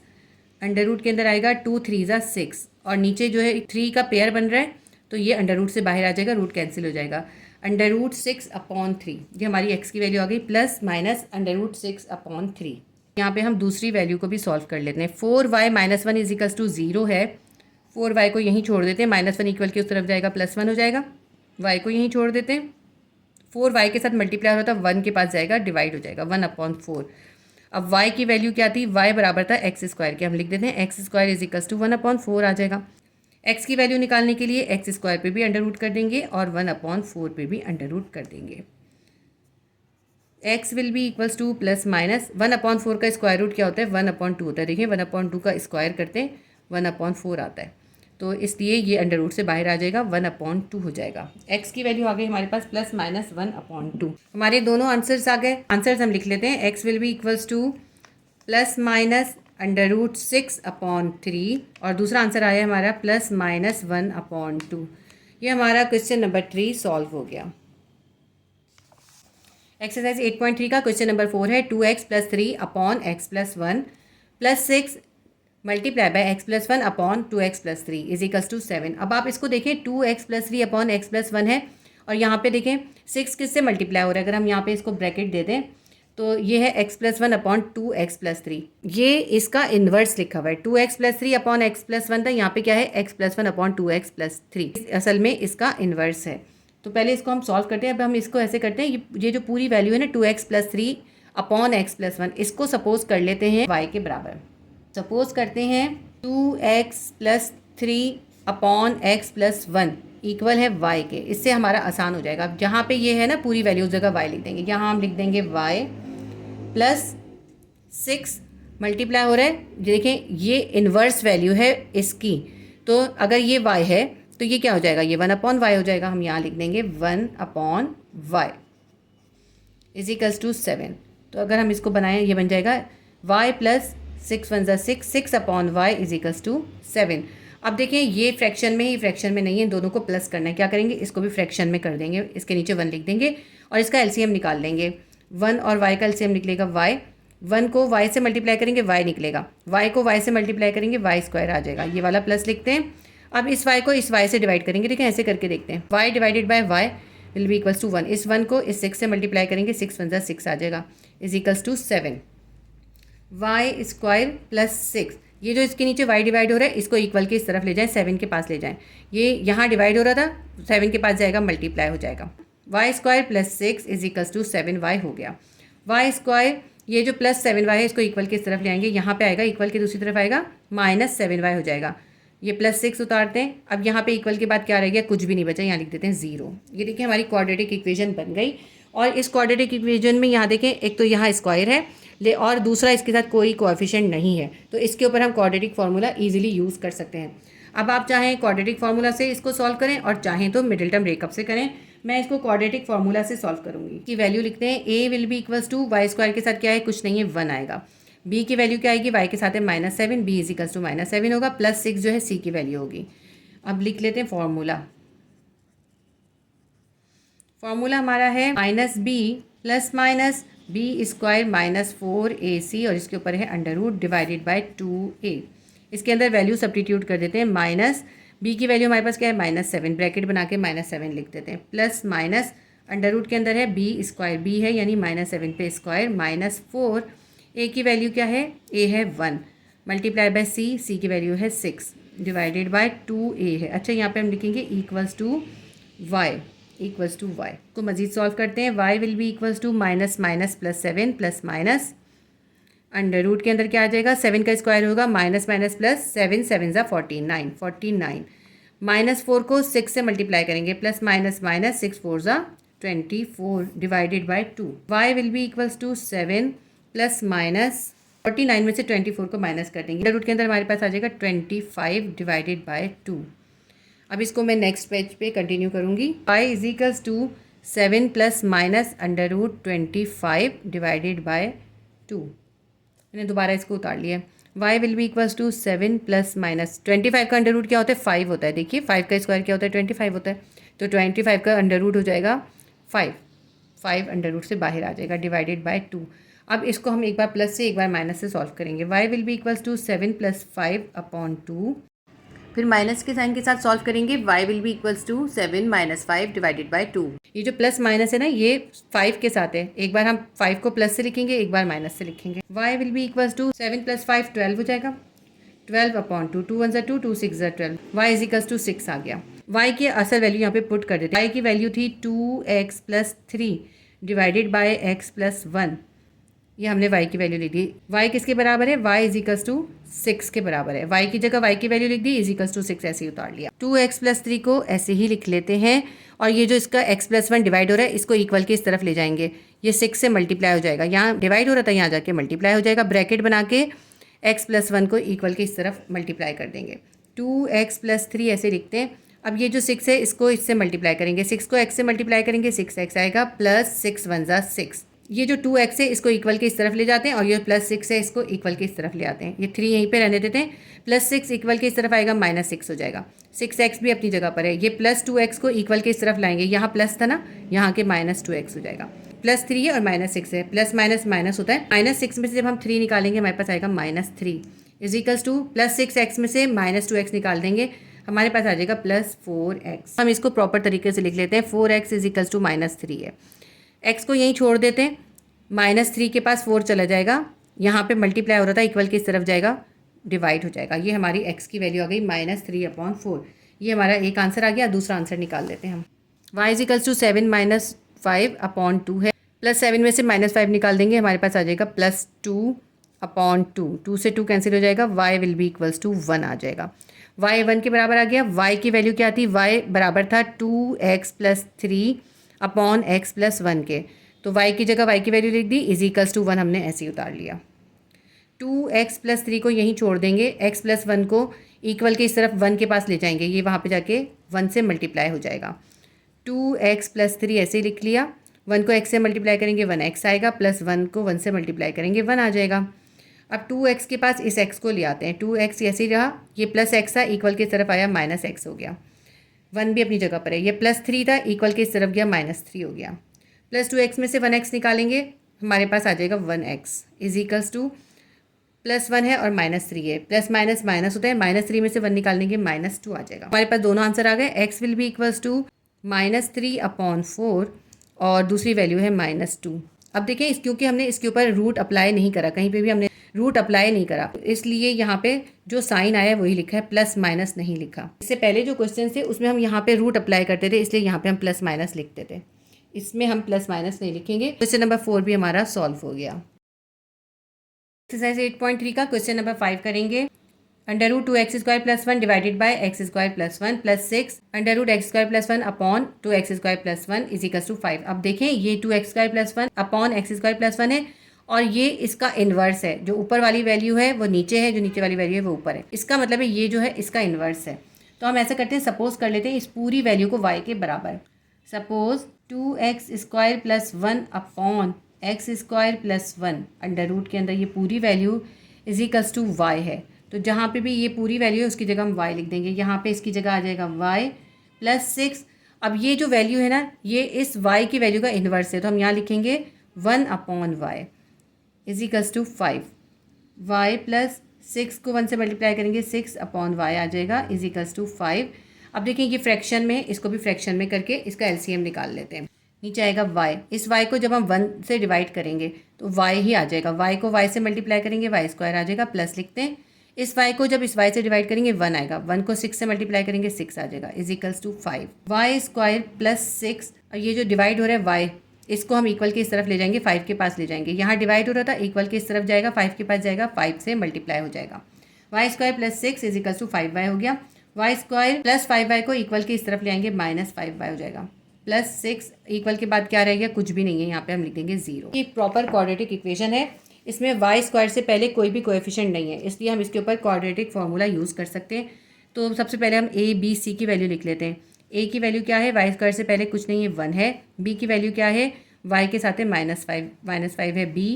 under root के अंदर आएगा 2 3 6 और नीचे जो है 3 का पेयर बन रहा है तो ये अंडर रूट से बाहर आ जाएगा, रूट कैंसिल हो जाएगा। √6/3 ये हमारी x की वैल्यू आ गई, प्लस माइनस √6/3। यहाँ पे हम दूसरी वैल्यू को भी सॉल्व कर लेते हैं। 4y - 1 इजिकल्स टू 0 है, 4y को यहीं छोड़ देते हैं, -1 इक्वल के उस तरफ जाएगा, +1 हो जाएगा, y को यहीं छोड़ देते हैं, 4y के साथ मल्टीप्लाई हो रहा था, 1 के पास जाएगा, डिवाइड हो जाएगा, 1/4। अब y की वैल्यू क्या थी, y बराबर था एक्स स्क्वायर के, हम लिख देते हैं x square is equals to 1/4 आ जाएगा। x की वैल्यू निकालने के लिए एक्स स्क्वायर पे भी अंडर रूट कर देंगे और 1/4 पे भी अंडर रूट कर देंगे। x will be equals to plus minus, 1/4 का स्क्वायर रूट क्या होता है, 1/2 होता है। देखिए 1/2 का स्क्वायर करते हैं 1/4 आता है, तो इसलिए ये अंडर रूट से बाहर आ जाएगा, 1/2 हो जाएगा। x की वैल्यू आ गई हमारे पास प्लस माइनस 1/2। हमारे दोनों आंसर्स आ गए। आंसर्स हम लिख लेते हैं, x will be equals to plus minus √6/3 और दूसरा आंसर आया हमारा प्लस माइनस 1/2। ये हमारा क्वेश्चन नंबर 3 सॉल्व हो गया। एक्सरसाइज 8.3 का क्वेश्चन नंबर 4 है, 2x + 3/x + 1 + 6 multiply by x + 1 2x + 3 is equals to 7। अब आप इसको देखें, 2x + 3/x + 1 है और यहाँ पे देखें 6 किससे मल्टीप्लाई हो रहा है। अगर हम यहाँ पे इसको ब्रैकेट दे दें तो ये है x + 1 2x + 3, ये इसका इन्वर्स लिखा हुआ है। 2x + 3/x + 1 था, यहाँ पे क्या है, x + 1 2x + 3, असल में इसका इन्वर्स है। तो पहले इसको हम सॉल्व करते हैं। अब हम इसको ऐसे करते हैं, ये जो पूरी वैल्यू है ना 2x + 3/x + 1, इसको सपोज कर लेते हैं y के बराबर। सपोज करते हैं 2x + 3/x + 1 इक्वल है y के, इससे हमारा आसान हो जाएगा। जहाँ पे ये है ना पूरी वैल्यू उस जगह y लिख देंगे, यहाँ हम लिख देंगे y + 6 मल्टीप्लाई हो रहा है। देखें ये इन्वर्स वैल्यू है इसकी, तो अगर ये y है तो ये क्या हो जाएगा, ये 1/y हो जाएगा। हम यहाँ लिख देंगे 1/y इज इक्वल्स टू 7। तो अगर हम इसको बनाएं, ये बन जाएगा y + 6 × 1 = 6/y is equals to 7। अब देखें ये फ्रैक्शन में ही, फ्रैक्शन में नहीं है, दोनों को प्लस करना है। क्या करेंगे, इसको भी फ्रैक्शन में कर देंगे, इसके नीचे 1 लिख देंगे और इसका एलसीएम निकाल लेंगे। 1 और y का एलसीएम निकलेगा y, 1 को y से मल्टीप्लाई करेंगे y निकलेगा, y को y से मल्टीप्लाई करेंगे y² आ जाएगा। ये वाला प्लस लिखते हैं। अब इस y को इस y से डिवाइड करेंगे, ठीक है, ऐसे करके देखते हैं। y divided by y will be equals to 1, इस 1 को इस 6 से मल्टीप्लाई करेंगे, 6 × 1 = 6 आ जाएगा, इज इक्वल्स टू 7। y² + 6, ये जो इसके नीचे y डिवाइड हो रहा है इसको इक्वल के इस तरफ ले जाएं, 7 के पास ले जाएं। ये यहाँ डिवाइड हो रहा था, 7 के पास जाएगा, मल्टीप्लाई हो जाएगा। y² + 6 is equals to 7y हो गया। y², ये जो प्लस 7y है इसको इक्वल के इस तरफ ले आएंगे, यहाँ पे आएगा, इक्वल के दूसरी तरफ आएगा, -7y हो जाएगा। ये +6 उतारते हैं। अब यहाँ पे इक्वल के बाद क्या रह गया, कुछ भी नहीं बचा, यहाँ लिख देते हैं 0। ये देखिए हमारी क्वाड्रेटिक इक्वेशन बन गई। और इस क्वाड्रेटिक इक्वेशन में यहाँ देखें, एक तो यहाँ स्क्वायर है और दूसरा इसके साथ कोई कोएफिशिएंट नहीं है, तो इसके ऊपर हम क्वाड्रेटिक फार्मूला ईजिली यूज़ कर सकते हैं। अब आप चाहें क्वाड्रेटिक फार्मूला से इसको सॉल्व करें और चाहें तो मिडिल टर्म ब्रेकअप से करें। मैं इसको क्वाड्रेटिक फार्मूला से सॉल्व करूंगी। की वैल्यू लिखते हैं, a will be equals to y² के साथ क्या है, कुछ नहीं है, 1 आएगा। b की वैल्यू क्या आएगी, y के साथ है -7, b इज इक्वल्स टू -7 होगा, +6 जो है c की वैल्यू होगी। अब लिख लेते हैं फॉर्मूला। फॉर्मूला हमारा है -b ± b² -4ac और इसके ऊपर है under root divided by 2a इसके अंदर वैल्यू सब्स्टिट्यूट कर देते हैं। माइनस बी की वैल्यू हमारे पास क्या है -7, ब्रैकेट बना के -7 लिख देते हैं, प्लस माइनस अंडर रूट के अंदर है बी स्क्वायर, बी है यानी -7 पे स्क्वायर, -4, ए की वैल्यू क्या है, ए है 1, मल्टीप्लाई बाय सी, सी की वैल्यू है 6, डिवाइडेड बाय 2a है। अच्छा, यहाँ पे हम लिखेंगे equals to y, equals to y को मजीद सॉल्व करते हैं। Y will be equals to minus minus plus 7 plus minus under root के अंदर क्या आ जाएगा, 7 का स्क्वायर होगा, माइनस माइनस प्लस 7, 7 ज़ा 49, 49 -4 को 6 से मल्टीप्लाई करेंगे, प्लस माइनस माइनस 6 4 ज़ा 24 divided by 2। Y will be equals to 7 plus minus 49 में से 24 को माइनस कर देंगे, अंडर रूट के अंदर हमारे पास आ जाएगा 25 डिवाइडेड बाय 2। अब इसको मैं नेक्स्ट पेज पे कंटिन्यू करूँगी। Y is equals to 7 plus minus under root 25 divided by 2। मैंने दोबारा इसको उतार लिया। y will be equals to 7 plus minus 25 का अंडर रूट क्या होता है, 5 होता है। देखिए 5 का स्क्वायर क्या होता है, 25 होता है, तो 25 का अंडर रूट हो जाएगा 5, 5 अंडर रूट से बाहर आ जाएगा, डिवाइडेड बाय 2। अब इसको हम एक बार प्लस से एक बार माइनस से सॉल्व करेंगे। y will be equals to 7 plus 5 upon 2, फिर माइनस के साइन के साथ सॉल्व करेंगे। y will be equals to 7 minus 5 divided by 2। ये जो प्लस माइनस है ना, ये 5 के साथ है, एक बार हम 5 को प्लस से लिखेंगे, एक बार माइनस से लिखेंगे। y will be equals to 7 plus 5 12 हो जाएगा, 12 अपॉन 2, 2 1 ज़ा 2, 2 6 ज़ा 12, y इज इक्वल्स टू 6 आ गया। y की असल वैल्यू यहाँ पे पुट कर देते हैं। y की वैल्यू थी 2x plus 3 divided by x plus 1, ये हमने y की वैल्यू लिख दी। y किसके बराबर है, y इज इक्वल्स टू 6 के बराबर है। y की जगह y की वैल्यू लिख दी, इज इक्वल्स टू 6 ऐसे ही उतार लिया। 2x प्लस 3 को ऐसे ही लिख लेते हैं, और ये जो इसका x प्लस 1 डिवाइड हो रहा है, इसको इक्वल के इस तरफ ले जाएंगे, ये 6 से मल्टीप्लाई हो जाएगा, यहाँ डिवाइड हो रहा था, यहाँ जाके मल्टीप्लाई हो जाएगा। ब्रैकेट बना के x प्लस 1 को इक्वल के इस तरफ मल्टीप्लाई कर देंगे। 2x प्लस 3 ऐसे लिखते हैं। अब ये जो 6 है, इसको इससे मल्टीप्लाई करेंगे, 6 को x से मल्टीप्लाई करेंगे, 6x आएगा, प्लस 6 1 ज़ा 6। ये जो 2x है, इसको इक्वल के इस तरफ ले जाते हैं, और ये प्लस 6 है, इसको इक्वल के इस तरफ ले आते हैं। ये 3 यहीं पे रहने देते हैं, प्लस 6 इक्वल के इस तरफ आएगा, माइनस 6 हो जाएगा। 6x भी अपनी जगह पर है। ये प्लस 2x को इक्वल के इस तरफ लाएंगे, यहाँ प्लस था ना, यहाँ के माइनस 2x हो जाएगा। प्लस 3 है और माइनस 6 है, प्लस माइनस माइनस होता है। माइनस 6 में से जब हम 3 निकालेंगे, हमारे पास आएगा minus 3 is equals to plus 6x में से माइनस 2x निकाल देंगे, हमारे पास आ जाएगा प्लस 4x। हम इसको प्रॉपर तरीके से लिख लेते हैं। 4x is equals to minus 3 है, x को यहीं छोड़ देते हैं, -3 के पास 4 चला जाएगा, यहाँ पे मल्टीप्लाई हो रहा था, इक्वल की इस तरफ जाएगा, डिवाइड हो जाएगा। ये हमारी x की वैल्यू आ गई -3 अपॉन 4। ये हमारा एक आंसर आ गया। दूसरा आंसर निकाल लेते हैं हम। y is equals to 7 minus 5 upon 2 है, प्लस 7 में से -5 निकाल देंगे, हमारे पास आ जाएगा प्लस 2 अपॉन 2, 2 से 2 कैंसिल हो जाएगा, y will be equals to 1 आ जाएगा। y 1 के बराबर आ गया। y की वैल्यू क्या थी, y बराबर था 2x plus 3 upon x plus 1 के, तो y की जगह y की वैल्यू लिख दी, इज इक्वल्स टू 1 हमने ऐसे ही उतार लिया। 2x प्लस 3 को यहीं छोड़ देंगे, x प्लस 1 को इक्वल के इस तरफ 1 के पास ले जाएंगे, ये वहाँ पे जाके 1 से मल्टीप्लाई हो जाएगा। 2x प्लस 3 ऐसे ही लिख लिया, 1 को x से मल्टीप्लाई करेंगे 1x आएगा, प्लस 1 को 1 से मल्टीप्लाई करेंगे 1 आ जाएगा। अब 2x के पास इस x को ले आते हैं, 2x ऐसे ही रहा, ये प्लस x था, इक्वल की तरफ आया, माइनस x हो गया। 1 भी अपनी जगह पर है, ये प्लस 3 था, इक्वल की तरफ गया, -3 हो गया। प्लस 2x में से 1x निकालेंगे, हमारे पास आ जाएगा 1x is equals to plus 1 है और -3 है, प्लस माइनस माइनस होता है, -3 में से 1 निकालने के -2 आ जाएगा। हमारे पास दोनों आंसर आ गए। x will be equals to -3 upon 4 और दूसरी वैल्यू है -2। अब देखें, क्योंकि हमने इसके ऊपर रूट अप्लाई नहीं करा, कहीं पे भी हमने रूट अप्लाई नहीं करा, इसलिए यहाँ पे जो साइन आया है वही लिखा है, प्लस माइनस नहीं लिखा। इससे पहले जो क्वेश्चन थे उसमें हम यहाँ पे रूट अप्लाई करते थे, इसलिए यहाँ पे हम प्लस माइनस लिखते थे, इसमें हम प्लस माइनस नहीं लिखेंगे। क्वेश्चन नंबर 4 भी हमारा सॉल्व हो गया। एक्सरसाइज 8.3 का क्वेश्चन नंबर 5 करेंगे। Under root 2x square plus 1 divided by x square plus 1 plus 6 under root x square plus 1 upon 2x square plus 1 is equals to 5। अब देखें, ये 2x square plus 1 upon x square plus 1 है, और ये इसका inverse है। जो ऊपर वाली वैल्यू है वो नीचे है, जो नीचे वाली वैल्यू है वो ऊपर है। इसका मतलब है ये जो है इसका इन्वर्स है। तो हम ऐसा करते हैं, सपोज कर लेते हैं इस पूरी वैल्यू को y के बराबर। Suppose 2x square plus 1 upon x square plus 1 under root के अंदर ये पूरी value is equals to y है। तो जहाँ पे भी ये पूरी वैल्यू है उसकी जगह हम y लिख देंगे, यहाँ पे इसकी जगह आ जाएगा y प्लस 6। अब ये जो वैल्यू है ना, ये इस y की वैल्यू का इन्वर्स है, तो हम यहाँ लिखेंगे 1 upon y is equals to 5, y plus 6 को 1 से मल्टीप्लाई करेंगे 6/y आ जाएगा =5। अब देखें ये फ्रैक्शन में, इसको भी फ्रैक्शन में करके इसका एलसीएम निकाल लेते हैं। नीचे आएगा y, इस y को जब हम 1 से डिवाइड करेंगे तो y ही आ जाएगा, y को y से मल्टीप्लाई करेंगे y स्क्वायर आ जाएगा, प्लस लिखते हैं। इस y को जब इस y से डिवाइड करेंगे 1 आएगा, 1 को 6 से मल्टीप्लाई करेंगे 6 आ जाएगा =5। y स्क्वायर प्लस 6, और ये जो डिवाइड हो रहा है y, इसको हम इक्वल के इस तरफ ले जाएंगे, 5 के पास ले जाएंगे। यहाँ डिवाइड हो रहा था, इक्वल के इस तरफ जाएगा, 5 के पास जाएगा, 5 से मल्टीप्लाई हो जाएगा। y स्क्वायर प्लस 6 =5y हो गया। y स्क्वायर प्लस 5y को इक्वल के इस तरफ ले आएंगे, -5y हो जाएगा। प्लस 6 इक्वल के बाद क्या रह गया, कुछ भी नहीं है, यहाँ पे हम लिख देंगे 0। ये प्रॉपर क्वाड्रेटिक इक्वेशन है, इसमें y स्क्वायर से पहले कोई भी कोएफिशिएंट नहीं है, इसलिए हम इसके ऊपर क्वाड्रेटिक फार्मूला यूज़ कर सकते हैं। तो सबसे पहले हम a b c की वैल्यू लिख लेते हैं। a की वैल्यू क्या है, y स्क्वायर से पहले कुछ नहीं है, 1 है। b की वैल्यू क्या है, y के साथ है -5 है b,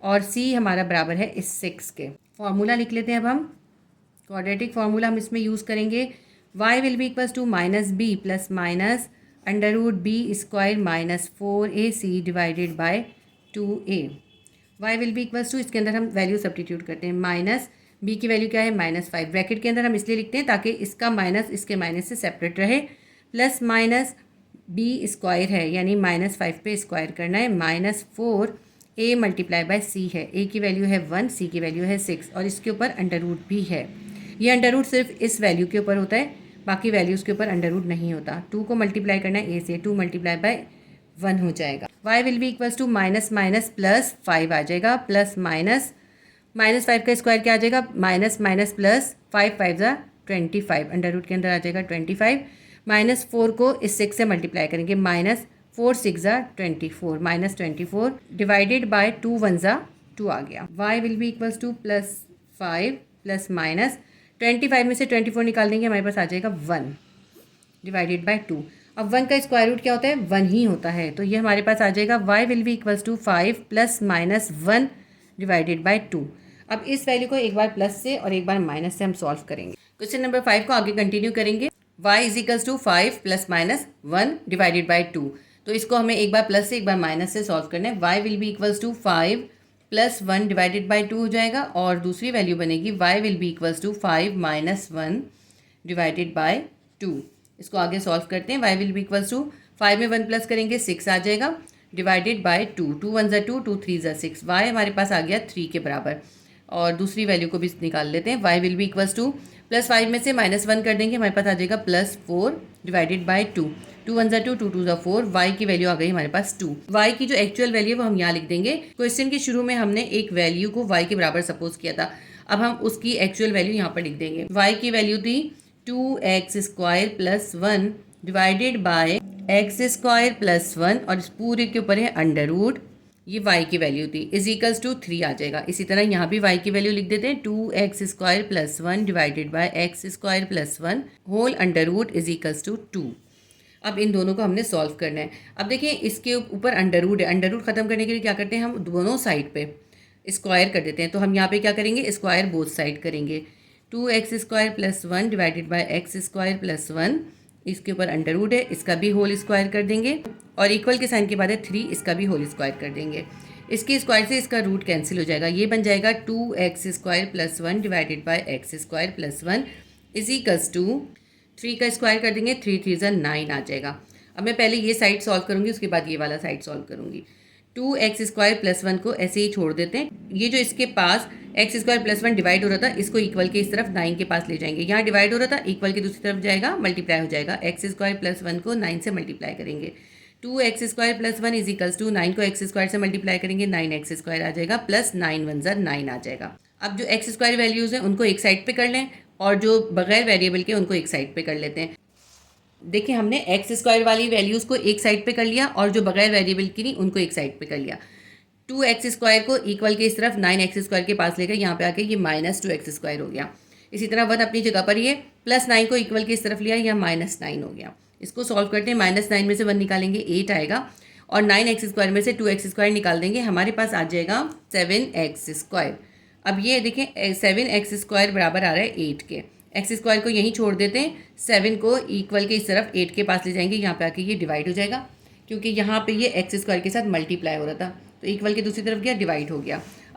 और c हमारा बराबर है इस 6 के। फार्मूला लिख लेते हैं अब हम, क्वाड्रेटिक फार्मूला हम इसमें यूज़ करेंगे। y will be equals to -b plus minus √b² -4ac divided by 2a। y will be equals to, इसके अंदर हम वैल्यू सब्स्टिट्यूट करते हैं, माइनस b की वैल्यू क्या है -5, ब्रैकेट के अंदर हम इसलिए लिखते हैं ताकि इसका माइनस इसके माइनस से सेपरेट रहे, प्लस माइनस b² है यानी -5 पे स्क्वायर करना है, -4a मल्टीप्लाई बाय c है। a की वैल्यू है 1, c की वैल्यू है 6, और इसके ऊपर अंडर रूट भी है। ये अंडर रूट सिर्फ इस वैल्यू के ऊपर होता है, बाकी वैल्यूज़ के ऊपर अंडर रूट नहीं होता। 2 को मल्टीप्लाई करना है a से, 2 मल्टीप्लाई बाय 1 हो जाएगा। y will be equals to minus minus plus 5 आ जाएगा, प्लस माइनस -5 का स्क्वायर क्या आ जाएगा, minus minus plus 5 5 25, under root के अंदर आ जाएगा 25। -4 को इस 6 से मल्टीप्लाई करेंगे, -4 6 24, -24 डिवाइडेड बाय 2 1 2 आ गया। y will be equals to +5 plus minus 25 में से 24 निकाल देंगे, हमारे पास आ जाएगा 1 डिवाइडेड बाय 2। अब 1 का स्क्वायर रूट क्या होता है, 1 ही होता है, तो ये हमारे पास आ जाएगा y will be equals to 5 plus minus 1 divided by 2। अब इस वैल्यू को एक बार प्लस से और एक बार माइनस से हम सॉल्व करेंगे। क्वेश्चन नंबर 5 को आगे कंटिन्यू करेंगे। y is equals to 5 plus minus 1 divided by 2, तो इसको हमें एक बार प्लस से एक बार माइनस से सॉल्व करना है। y will be equals to 5 plus 1 divided by 2 हो जाएगा, और दूसरी वैल्यू बनेगी y will be equals to 5 minus 1 divided by 2। इसको आगे सॉल्व करते हैं। y will be equals to 5 में 1 प्लस करेंगे 6 आ जाएगा, डिवाइडेड बाय 2, 2 1 2, 2 3 6, y हमारे पास आ गया 3 के बराबर। और दूसरी वैल्यू को भी निकाल लेते हैं। y will be equals to +5 में से -1 कर देंगे, हमारे पास आ जाएगा +4 डिवाइडेड बाय 2, 2 1 2, 2 2 4, y की वैल्यू आ गई हमारे पास 2। y की जो एक्चुअल वैल्यू है वो हम यहाँ लिख देंगे। क्वेश्चन के शुरू में हमने एक वैल्यू को y के बराबर सपोज किया था, अब हम उसकी एक्चुअल वैल्यू यहाँ पर लिख देंगे। y की वैल्यू थी 2x² + 1 डिवाइडेड बाय x² + 1, और इस पूरे के ऊपर है अंडर रूट, ये y की वैल्यू थी, इज इक्वल्स टू 3 आ जाएगा। इसी तरह यहाँ भी y की वैल्यू लिख देते हैं, 2x² + 1 divided by x² + 1 whole under root is equals to 2। अब इन दोनों को हमने सॉल्व करना है। अब देखिए इसके ऊपर अंडर रूट है, अंडर रूट ख़त्म करने के लिए क्या करते हैं, हम दोनों साइड पे स्क्वायर कर देते हैं। तो हम यहाँ पे क्या करेंगे, स्क्वायर बोथ साइड करेंगे। 2x² + 1 डिवाइडेड बाय x² + 1, इसके ऊपर अंडर रूट है, इसका भी होल स्क्वायर कर देंगे, और इक्वल के साइन के बाद है 3, इसका भी होल स्क्वायर कर देंगे। इसके स्क्वायर से इसका रूट कैंसिल हो जाएगा, ये बन जाएगा 2x² + 1 divided by x² + 1 is equals to 3 का स्क्वायर कर देंगे, 3 3 9 आ जाएगा। अब मैं पहले ये साइड सॉल्व करूँगी, उसके बाद ये वाला साइड सॉल्व करूँगी। 2x² + 1 को ऐसे ही छोड़ देते हैं। ये जो इसके पास x² + 1 डिवाइड हो रहा था, इसको इक्वल के इस तरफ 9 के पास ले जाएंगे। यहाँ डिवाइड हो रहा था, इक्वल की दूसरी तरफ जाएगा, मल्टीप्लाई हो जाएगा। x² + 1 को 9 से मल्टीप्लाई करेंगे, 2x² + 1 इज इक्वल्स टू 9 को x² से मल्टीप्लाई करेंगे, 9x² आ जाएगा, प्लस 9 1 9 आ जाएगा। अब जो x² वैल्यूज़ हैं उनको एक साइड पे कर लें, और जो बगैर वेरिएबल के उनको एक साइड पे कर लेते हैं। देखिए हमने x² वाली वैल्यूज़ को एक साइड पे कर लिया, और जो बगैर वेरिएबल की नहीं उनको एक साइड पे कर लिया। 2x² को इक्वल के इस तरफ 9x² के पास लेकर यहाँ पे आके ये -2x² हो गया। इसी तरह 1 अपनी जगह पर ही है, +9 को इक्वल के इस तरफ लिया, यहाँ -9 हो गया। इसको सॉल्व करते हैं, -9 में से 1 निकालेंगे 8 आएगा, और 9x² में से 2x² निकाल देंगे, हमारे पास आ जाएगा 7x²। अब ये देखें 7x² बराबर आ रहा है 8 के, x² को यहीं छोड़ देते हैं, 7 को इक्वल के इस तरफ 8 के पास ले जाएंगे, यहाँ पे आके ये डिवाइड हो जाएगा, क्योंकि यहाँ पे ये x² के साथ मल्टीप्लाई हो रहा था, तो इक्वल की दूसरी तरफ गया, डिवाइड हो गया।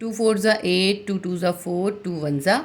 2 4 = 8، 2 2 = 4، 2 1 =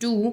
2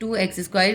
2x²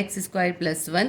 x² + 1،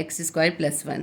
x² + 1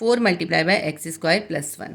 4 × x² + 1،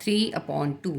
3/2،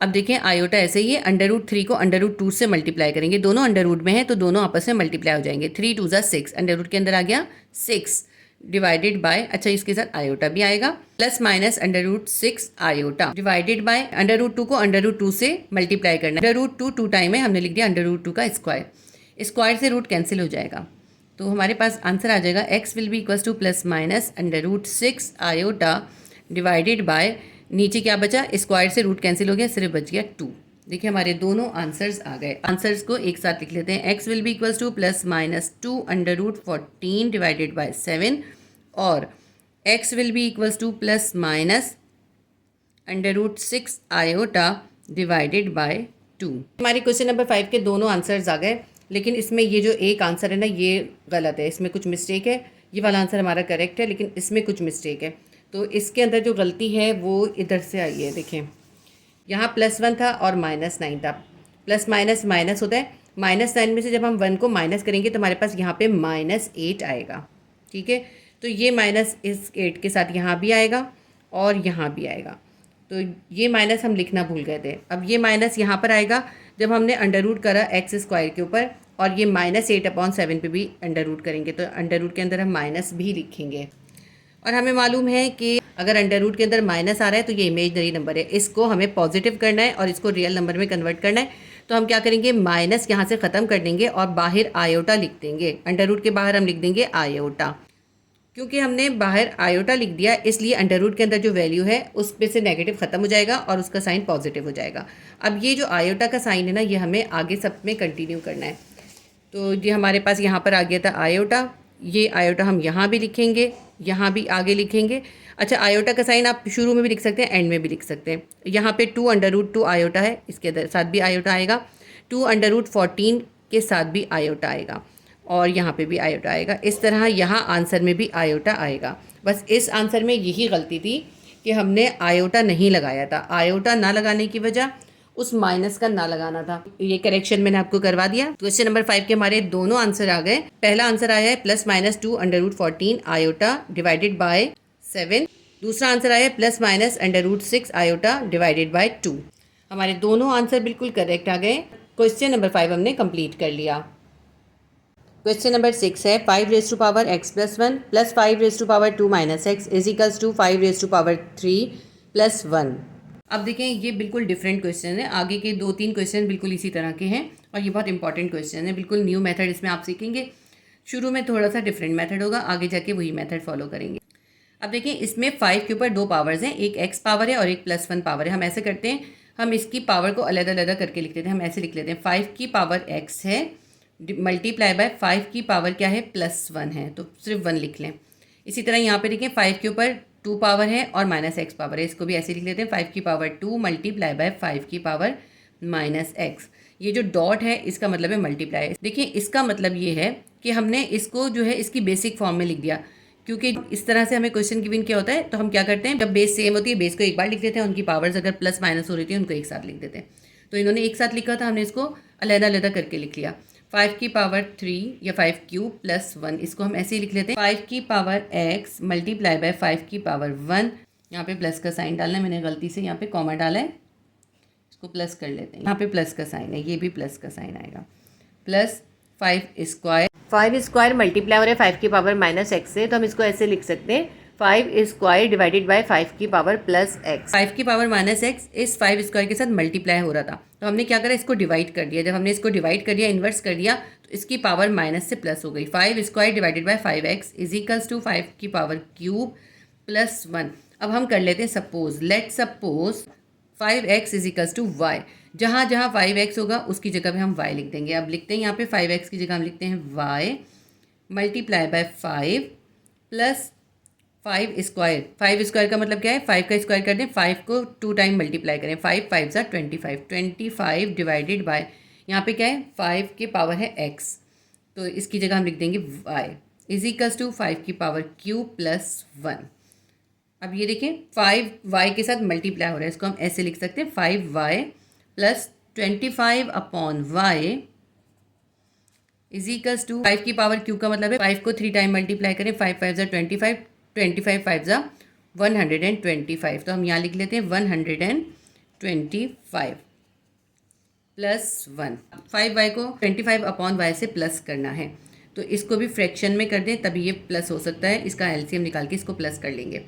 अब देखें आयोटा ऐसे ही है, √3 को √2 से मल्टीप्लाई करेंगे, दोनों अंडर रूट में है तो दोनों आपस में मल्टीप्लाई हो जाएंगे। 3 2 ज़ा 6, अंडर रूट के अंदर आ गया 6 डिवाइडेड बाय, अच्छा इसके साथ आयोटा भी आएगा, plus minus √6 iota divided by √2 को √2 से मल्टीप्लाई करना है। √2 2 टाइम है, हमने लिख दिया √2 का स्क्वायर, स्क्वायर से रूट कैंसिल हो जाएगा तो हमारे पास आंसर आ जाएगा x will be equals to plus minus √6 iota divided by, नीचे क्या बचा, स्क्वायर से रूट कैंसिल हो गया, सिर्फ बच गया 2। देखिए हमारे दोनों आंसर्स आ गए। आंसर्स को एक साथ लिख लेते हैं। x will be equals to plus minus 2 √14 divided by 7 और x will be equals to plus minus √6 iota divided by 2। हमारी क्वेश्चन नंबर 5 के दोनों आंसर्स आ गए, लेकिन इसमें ये जो एक आंसर है ना ये गलत है, इसमें कुछ मिस्टेक है। ये वाला आंसर हमारा करेक्ट है लेकिन इसमें कुछ मिस्टेक है, तो इसके अंदर जो गलती है वो इधर से आई है। देखें यहाँ +1 था और -9 था, प्लस माइनस माइनस होता है, -9 में से जब हम 1 को माइनस करेंगे तो हमारे पास यहाँ पे -8 आएगा। ठीक है, तो ये माइनस इस 8 के साथ यहाँ भी आएगा और यहाँ भी आएगा, तो ये माइनस हम लिखना भूल गए थे। अब ये माइनस यहाँ पर आएगा जब हमने अंडर रूट करा x² के ऊपर, और ये -8/7 पे भी अंडर रूट करेंगे तो अंडर रूट के अंदर हम माइनस भी लिखेंगे। और हमें मालूम है कि अगर अंडर रूट के अंदर माइनस आ रहा है तो ये इमेजनरी नंबर है, इसको हमें पॉजिटिव करना है और इसको रियल नंबर में कन्वर्ट करना है। तो हम क्या करेंगे, माइनस यहाँ से ख़त्म कर देंगे और बाहर आयोटा लिख देंगे, अंडर रूट के बाहर हम लिख देंगे आयोटा। क्योंकि हमने बाहर आयोटा लिख दिया इसलिए अंडर रूट के अंदर जो वैल्यू है उस पे से नेगेटिव ख़त्म हो जाएगा और उसका साइन पॉजिटिव हो जाएगा। अब ये जो आयोटा का साइन है ना ये हमें आगे सब में कंटिन्यू करना है। तो ये हमारे पास यहाँ पर आ गया था आयोटा, ये आयोटा हम यहाँ भी लिखेंगे, यहाँ भी आगे लिखेंगे। अच्छा आयोटा का साइन आप शुरू में भी लिख सकते हैं, एंड में भी लिख सकते हैं। यहाँ पे 2 √2 आयोटा है, इसके साथ भी आयोटा आएगा, 2 √14 के साथ भी आयोटा आएगा और यहाँ पे भी आयोटा आएगा। इस तरह यहाँ आंसर में भी आयोटा आएगा। बस इस आंसर में यही गलती थी कि हमने आयोटा नहीं लगाया था, आयोटा ना लगाने की वजह उस माइनस का ना लगाना था। ये करेक्शन मैंने आपको करवा दिया। क्वेश्चन नंबर 5 के हमारे दोनों आंसर आ गए। पहला आंसर आया है +-2 √14 आयोटा डिवाइडेड बाय 7, दूसरा आंसर आया है +-√6 आयोटा डिवाइडेड बाय 2। हमारे दोनों आंसर बिल्कुल करेक्ट आ गए। क्वेश्चन नंबर 5 हमने कंप्लीट कर लिया। क्वेश्चन नंबर 6 है 5 × x + 1 + 5 × 2 - x = 5 × 3 + 1। अब देखें ये बिल्कुल डिफरेंट क्वेश्चन है, आगे के 2-3 क्वेश्चन बिल्कुल इसी तरह के हैं और ये बहुत इंपॉर्टेंट क्वेश्चन है, बिल्कुल न्यू मेथड इसमें आप सीखेंगे। शुरू में थोड़ा सा डिफरेंट मेथड होगा, आगे जाके वही मेथड फॉलो करेंगे। अब देखिए इसमें 5 के ऊपर 2 पावर्स हैं, एक x पावर है और एक +1 पावर है। हम ऐसे करते हैं, हम इसकी पावर को अलग-अलग करके लिख लेते हैं। हम ऐसे लिख लेते हैं 5 की पावर x है मल्टीप्लाई बाय 5 की पावर क्या है +1 है, तो सिर्फ 1 लिख लें। इसी तरह यहाँ पे देखें 5 के ऊपर 2 पावर है और -x पावर है, इसको भी ऐसे लिख लेते हैं 5 की पावर 2 मल्टीप्लाई बाय 5 की पावर -x। ये जो डॉट है इसका मतलब है मल्टीप्लाई। देखिए इसका मतलब ये है कि हमने इसको जो है इसकी बेसिक फॉर्म में लिख दिया, क्योंकि इस तरह से हमें क्वेश्चन गिवन क्या होता है तो हम क्या करते हैं, जब बेस सेम होती है बेस को एक बार लिख देते हैं, उनकी पावर्स अगर प्लस माइनस हो रही थी उनको एक साथ लिख देते हैं। तो इन्होंने एक साथ लिखा था, हमने इसको अलग-अलग करके लिख लिया। 5 की पावर 3 या 5³ + 1, इसको हम ऐसे ही लिख लेते हैं 5 की पावर x मल्टीप्लाई बाय 5 की पावर 1। यहाँ पे प्लस का साइन डालना है, मैंने गलती से यहाँ पे कॉमा डाला है, इसको प्लस कर लेते हैं। यहाँ पे प्लस का साइन है, ये भी प्लस का साइन आएगा, प्लस 5² मल्टीप्लाई हो रहा है 5 की पावर -x से, तो हम इसको ऐसे लिख सकते हैं 5² डिवाइडेड बाय 5 की पावर +x। 5 की पावर -x इस 5² के साथ मल्टीप्लाई हो रहा था, तो हमने क्या करा, इसको डिवाइड कर दिया। जब हमने इसको डिवाइड कर दिया, इन्वर्स कर दिया, तो इसकी पावर माइनस से प्लस हो गई। 5² डिवाइडेड बाय 5x = 5 की पावर क्यूब + 1। अब हम कर लेते हैं suppose, let suppose 5x = y। जहाँ जहाँ 5x होगा उसकी जगह पे हम y लिख देंगे। अब लिखते हैं यहाँ पे 5x की जगह हम लिखते हैं y मल्टीप्लाई बाय 5 प्लस 5² 5² का मतलब क्या है, 5 का स्क्वायर कर दें, 5 को 2 टाइम मल्टीप्लाई करें, 5 5 = 25, 25 डिवाइडेड बाय यहाँ पे क्या है 5 की पावर है x, तो इसकी जगह हम लिख देंगे y = 5 की पावर क्यूब + 1। अब ये देखें 5y के साथ मल्टीप्लाई हो रहा है, इसको हम ऐसे लिख सकते हैं 5y + 25/y = 5 की पावर क्यूब का मतलब है 5 को 3 टाइम मल्टीप्लाई करें, 5 5 = 25, 25 5 = 125, तो हम यहाँ लिख लेते हैं 125 25 +1। 5y को 25/y से प्लस करना है, तो इसको भी फ्रैक्शन में कर दें तभी ये प्लस हो सकता है। इसका एलसीएम निकाल के इसको प्लस कर लेंगे।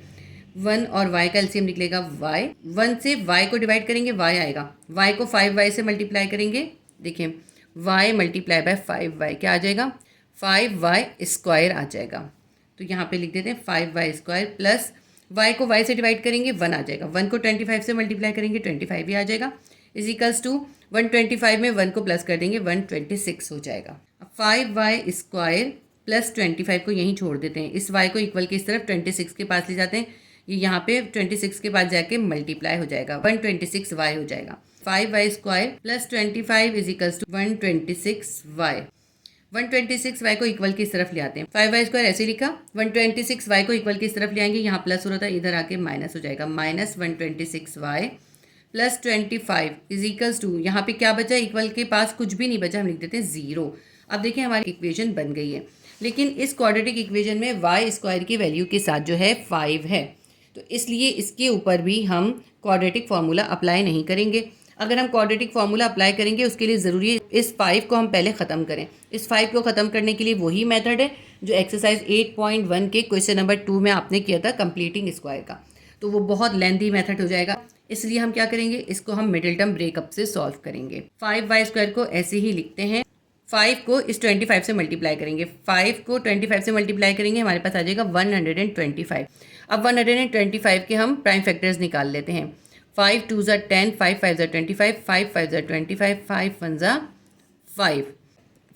1 और y का एलसीएम निकलेगा y। 1 से y को डिवाइड करेंगे, y आएगा। y को 5y से मल्टीप्लाई करेंगे, देखिए y मल्टीप्लाई बाय 5y क्या आ जाएगा, 5y² आ जाएगा। तो यहाँ पे लिख देते हैं 5y² प्लस y को y से डिवाइड करेंगे, 1 आ जाएगा। 1 को 25 से मल्टीप्लाई करेंगे, 25 ही आ जाएगा। इजिकल्स टू 125 में 1 को प्लस कर देंगे, 126 हो जाएगा। अब 5y² प्लस 25 को यहीं छोड़ देते हैं। इस y को इक्वल के इस तरफ 26 के पास ले जाते हैं, ये यहाँ पे 26 के पास जाके मल्टीप्लाई हो जाएगा, 126y हो जाएगा। 5y² plus 25 is equals to 126y। 126y को इक्वल की इस तरफ ले आते हैं। 5y² ऐसे लिखा, 126y को इक्वल की इस तरफ ले आएंगे, यहाँ प्लस हो रहा था, इधर आके माइनस हो जाएगा, -126y प्लस 25 इजिकल्स टू, यहाँ पे क्या बचा, इक्वल के पास कुछ भी नहीं बचा, हम लिख देते हैं 0। अब देखिए हमारी इक्वेशन बन गई है, लेकिन इस क्वाड्रेटिक इक्वेशन में y² की वैल्यू के साथ जो है 5 है, तो इसलिए इसके ऊपर भी हम क्वाड्रेटिक फार्मूला अप्लाई नहीं करेंगे। अगर हम क्वाड्रेटिक फार्मूला अप्लाई करेंगे उसके लिए ज़रूरी है इस 5 को हम पहले ख़त्म करें। इस 5 को ख़त्म करने के लिए वही मेथड है जो एक्सरसाइज 8.1 के क्वेश्चन नंबर 2 में आपने किया था, कंप्लीटिंग स्क्वायर का, तो वो बहुत लेंथी मेथड हो जाएगा। इसलिए हम क्या करेंगे, इसको हम मिडिल टर्म ब्रेकअप से सॉल्व करेंगे। 5y² को ऐसे ही लिखते हैं, 5 को इस 25 से मल्टीप्लाई करेंगे, 5 को 25 से मल्टीप्लाई करेंगे, हमारे पास आ जाएगा 125। अब 125 के हम प्राइम फैक्टर्स निकाल लेते हैं। 5 2 ज़ा 10, 5 5 ज़ा 25, 5 5 ज़ा 25, 5 1 ज़ा 5,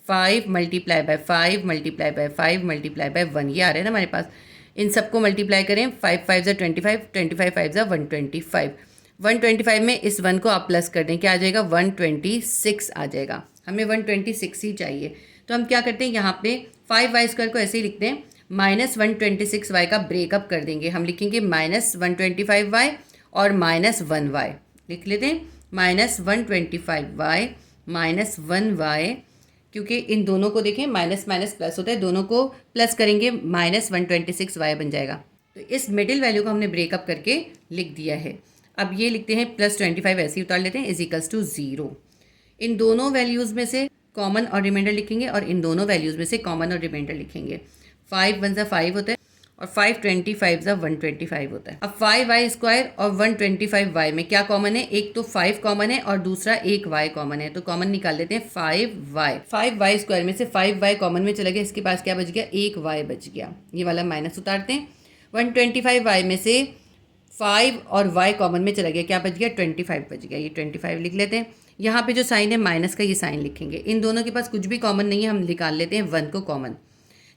5 multiply by 5 multiply by 5 multiply by 1, ये आ रहा है ना हमारे पास। इन सबको मल्टीप्लाई करें, 5 5 ज़ा 25, 25 5 ज़ा 125। 125 में इस 1 को आप प्लस कर दें, क्या आ जाएगा, 126 आ जाएगा। हमें 126 ही चाहिए, तो हम क्या करते हैं, यहाँ पे 5y² को ऐसे ही लिखते हैं, -126y का ब्रेकअप कर देंगे। हम लिखेंगे -125y और -1y लिख लेते हैं, -125y -1y, क्योंकि इन दोनों को देखें माइनस माइनस प्लस होता है, दोनों को प्लस करेंगे -126y बन जाएगा। तो इस मिडिल वैल्यू को हमने ब्रेकअप करके लिख दिया है। अब ये लिखते हैं +25 ऐसे ही उतार लेते हैं, इजिकल्स टू 0। इन दोनों वैल्यूज़ में से कॉमन और रिमाइंडर लिखेंगे और इन दोनों वैल्यूज़ में से कॉमन और रिमाइंडर लिखेंगे। 5 1 ज़ा 5 होता है और 5 25 ज़ा 125 होता है। अब 5y² और 125y में क्या कॉमन है, एक तो 5 कॉमन है और दूसरा एक y कॉमन है, तो कॉमन निकाल लेते हैं 5y। 5y² में से 5y कॉमन में चला गया, इसके पास क्या बच गया, एक y बच गया, ये वाला माइनस उतारते हैं। 125y में से 5 और y कॉमन में चला गया, क्या बच गया, 25 बच गया, ये 25 लिख लेते हैं। यहाँ पे जो साइन है माइनस का, ये साइन लिखेंगे। इन दोनों के पास कुछ भी कॉमन नहीं है, हम निकाल लेते हैं 1 को कॉमन।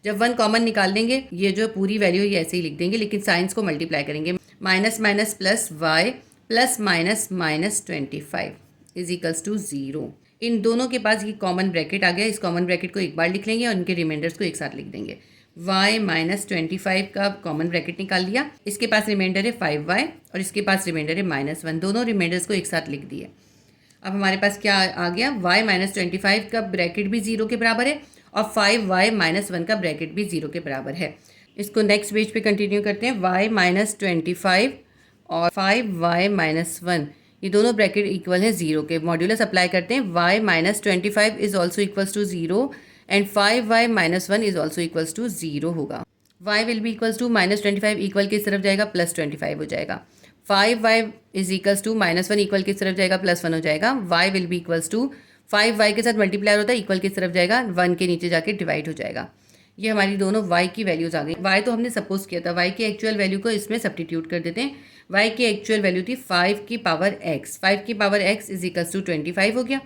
जब 1 कॉमन निकाल देंगे, ये जो पूरी वैल्यू ये ऐसे ही लिख देंगे, लेकिन साइंस को मल्टीप्लाई करेंगे, minus minus plus y plus minus -25 is equals to 0। इन दोनों के पास ये कॉमन ब्रैकेट आ गया, इस कॉमन ब्रैकेट को एक बार लिख लेंगे और इनके रिमाइंडर्स को एक साथ लिख देंगे। y -25 का कॉमन ब्रैकेट निकाल लिया, इसके पास रिमाइंडर है 5y और इसके पास रिमाइंडर है -1, दोनों रिमाइंडर्स को एक साथ लिख दिए। अब हमारे पास क्या आ गया, y -25 का ब्रैकेट भी 0 के बराबर है और 5y -1 का ब्रैकेट भी 0 के बराबर है। इसको नेक्स्ट पेज पे कंटिन्यू करते हैं। y -25 और 5y -1, ये दोनों ब्रैकेट इक्वल है 0 के, मॉड्यूलस अप्लाई करते हैं। y -25 is also equals to 0 and 5y -1 is also equals to 0 होगा। y will be equals to -25 equal किस तरफ जाएगा, +25 हो जाएगा। 5y is equals to -1 equal किस तरफ जाएगा, +1 हो जाएगा। y will be equals to 5y के साथ मल्टीप्लाई होता है, इक्वल किस तरफ जाएगा, 1 के नीचे जाके डिवाइड हो जाएगा। ये हमारी दोनों y की वैल्यूज़ आ गई। y तो हमने सपोज किया था, y की एक्चुअल वैल्यू को इसमें सब्स्टिट्यूट कर देते हैं। y की एक्चुअल वैल्यू थी 5 की पावर x, 5 की power x is equals to 25 हो गया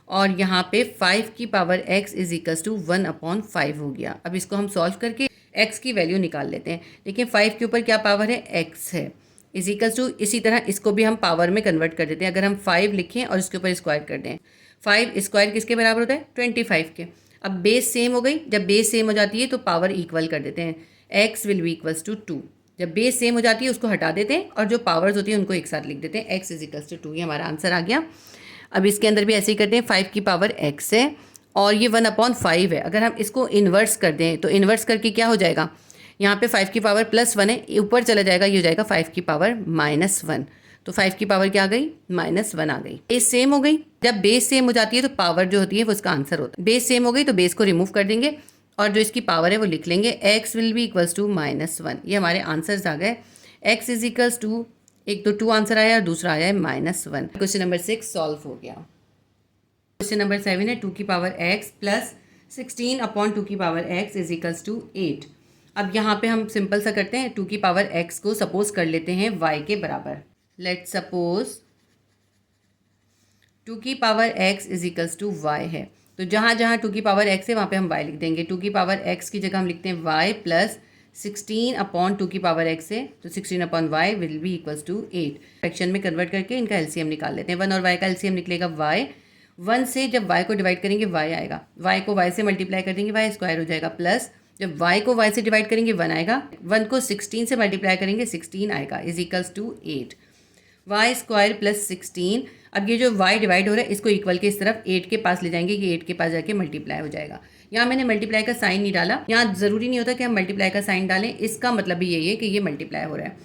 और यहाँ पे 5 की power x is equals to 1/5 हो गया। अब इसको हम सॉल्व करके x की वैल्यू निकाल लेते हैं। देखिए 5 के ऊपर क्या पावर है, x है, इज इक्वल्स टू, इसी तरह इसको भी हम पावर में कन्वर्ट कर देते हैं। अगर हम 5 लिखें और इसके ऊपर स्क्वायर कर दें, 5 स्क्वायर किसके बराबर होता है, 25 के। अब बेस सेम हो गई, जब बेस सेम हो जाती है तो पावर इक्वल कर देते हैं, x will be equals to 2। जब बेस सेम हो जाती है उसको हटा देते हैं और जो पावर्स होती है उनको एक साथ लिख देते हैं, x इज इक्वल्स टू 2, ये हमारा आंसर आ गया। अब इसके अंदर भी ऐसे ही करते हैं, 5 की पावर x है और ये 1/5 है। अगर हम इसको इन्वर्स कर दें तो इन्वर्स करके क्या हो जाएगा, यहाँ पे 5 की पावर +1 है, ऊपर चला जाएगा, ये हो जाएगा 5 की पावर -1। तो 5 की पावर क्या आ गई, -1 आ गई। बेस सेम हो गई, जब बेस सेम हो जाती है तो पावर जो होती है वो उसका आंसर होता है। बेस सेम हो गई तो बेस को रिमूव कर देंगे और जो इसकी पावर है वो लिख लेंगे, x will be equals to -1। ये हमारे आंसर्स आ गए। x इज इक्वल्स टू, एक तो 2 आंसर आया और दूसरा आया है -1। क्वेश्चन नंबर 6 सॉल्व हो गया। क्वेश्चन नंबर 7 है 2 की पावर x प्लस 16 अपॉन 2 की power x is equals to 8। अब यहाँ पे हम सिंपल सा करते हैं, 2 की पावर x को सपोज कर लेते हैं y के बराबर। लेट सपोज 2 की power x is equals to y है, तो जहाँ जहाँ 2 की पावर x है वहाँ पे हम y लिख देंगे। 2 की पावर x की जगह हम लिखते हैं y प्लस 16 अपॉन 2 की पावर x है, तो 16 upon y will be equals to 8। Fraction में कन्वर्ट करके इनका एलसीएम निकाल लेते हैं। 1 और y का एलसीएम निकलेगा y। 1 से जब y को डिवाइड करेंगे y आएगा, y को y से मल्टीप्लाई कर देंगे y स्क्वायर हो जाएगा, प्लस जब y को y से डिवाइड करेंगे 1 आएगा, 1 को 16 से मल्टीप्लाई करेंगे 16 आएगा, is equals to 8। Y square plus 16। अब ये जो y डिवाइड हो रहा है इसको इक्वल के इस तरफ 8 के पास ले जाएंगे, ये 8 के पास जाके मल्टीप्लाई हो जाएगा। यहाँ मैंने मल्टीप्लाई का साइन नहीं डाला, यहाँ ज़रूरी नहीं होता कि हम मल्टीप्लाई का साइन डालें, इसका मतलब भी यही है कि ये मल्टीप्लाई हो रहा है।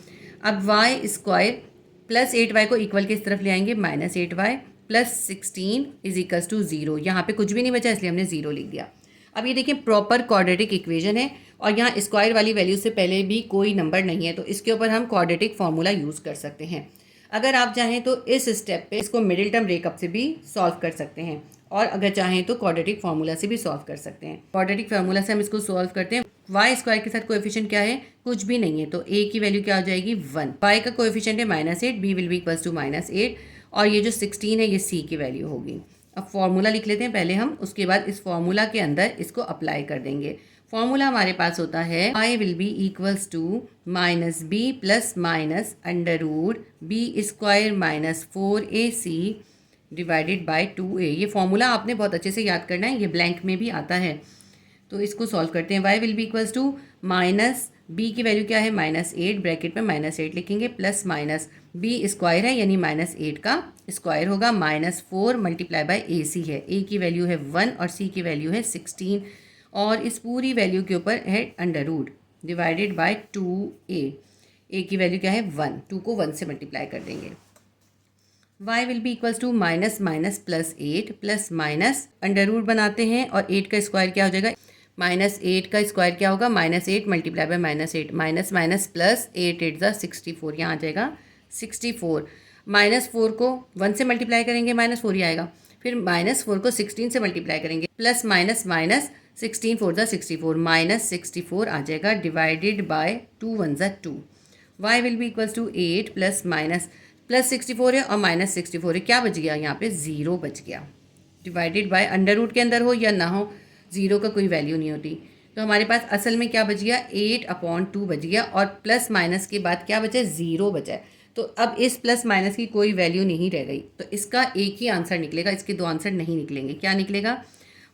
अब वाई स्क्वायर प्लस 8y को इक्वल के इस तरफ ले आएंगे, -8y plus 16 is equals to 0। यहाँ पे कुछ भी नहीं बचा इसलिए हमने 0 लिख दिया। अब ये देखिए प्रॉपर क्वाड्रेटिक इक्वेशन है और यहाँ स्क्वायर वाली वैल्यू से पहले भी कोई नंबर नहीं है, तो इसके ऊपर हम क्वाड्रेटिक फार्मूला यूज़ कर सकते हैं। अगर आप चाहें तो इस स्टेप पे इसको मिडिल टर्म ब्रेकअप से भी सॉल्व कर सकते हैं और अगर चाहें तो क्वाड्रेटिक फार्मूला से भी सॉल्व कर सकते हैं। क्वाड्रेटिक फार्मूला से हम इसको सॉल्व करते हैं। वाई स्क्वायर के साथ कोएफिशिएंट क्या है, कुछ भी नहीं है, तो a की वैल्यू क्या हो जाएगी 1। वाई का कोएफिशिएंट है -8, b will be equals to -8 और ये जो 16 है ये c की वैल्यू होगी। अब फॉर्मूला लिख लेते हैं पहले हम, उसके बाद इस फॉर्मूला के अंदर इसको अप्लाई कर देंगे। फॉर्मूला हमारे पास होता है i will be equals to -b plus minus under root b square -4ac divided by 2a। ये फॉर्मूला आपने बहुत अच्छे से याद करना है, ये ब्लैंक में भी आता है। तो इसको सॉल्व करते हैं। y will be equals to minus b की वैल्यू क्या है -8, ब्रैकेट में -8 लिखेंगे, प्लस माइनस b स्क्वायर है यानी -8 का स्क्वायर होगा, -4 मल्टीप्लाई बाय ac है, a की वैल्यू है 1 और c की वैल्यू है 16 और इस पूरी वैल्यू के ऊपर है under root divided by 2a। a की वैल्यू क्या है 1, 2 को 1 से मल्टीप्लाई कर देंगे। y will be equals to minus minus plus 8 plus minus under root बनाते हैं और 8 का स्क्वायर क्या हो जाएगा, -8 का स्क्वायर क्या होगा, -8 multiply by -8, minus minus plus 8 8 ज़ा 64, यहाँ आ जाएगा 64। -4 को 1 से मल्टीप्लाई करेंगे -4 ही आएगा, फिर -4 को 16 से मल्टीप्लाई करेंगे, प्लस माइनस माइनस 16 4 ज़ा 64, -64 आ जाएगा डिवाइडेड बाय 2 1 ज़ा 2। y will be equals to 8 plus minus plus 64 है और -64 है, क्या बच गया यहाँ पे 0 बच गया, डिवाइडेड बाय अंडर रूट के अंदर हो या ना हो 0 का कोई वैल्यू नहीं होती। तो हमारे पास असल में क्या बच गया 8/2 बच गया और प्लस माइनस के बाद क्या बचा 0 बचा है। तो अब इस प्लस माइनस की कोई वैल्यू नहीं रह गई, तो इसका एक ही आंसर निकलेगा, इसके दो आंसर नहीं निकलेंगे। क्या निकलेगा,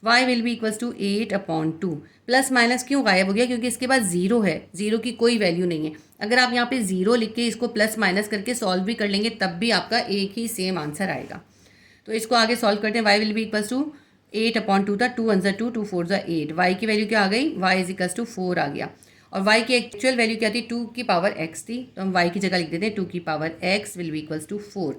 y will be equals to 8/2। Plus minus क्यों गायब हो गया, क्योंकि इसके बाद 0 है, 0 की कोई वैल्यू नहीं है। अगर आप यहाँ पे 0 लिख के इसको प्लस माइनस करके सॉल्व भी कर लेंगे तब भी आपका एक ही सेम आंसर आएगा। तो इसको आगे सॉल्व करते हैं। y will be equals to 8/2 था, 2 1 ज़ा 2, 2 4 ज़ा 8, y की वैल्यू क्या आ गई, y इज इक्वल्स टू 4 आ गया और y की एक्चुअल वैल्यू क्या थी 2 की पावर x थी, तो हम y की जगह लिख देते हैं 2 की power x will be equals to 4।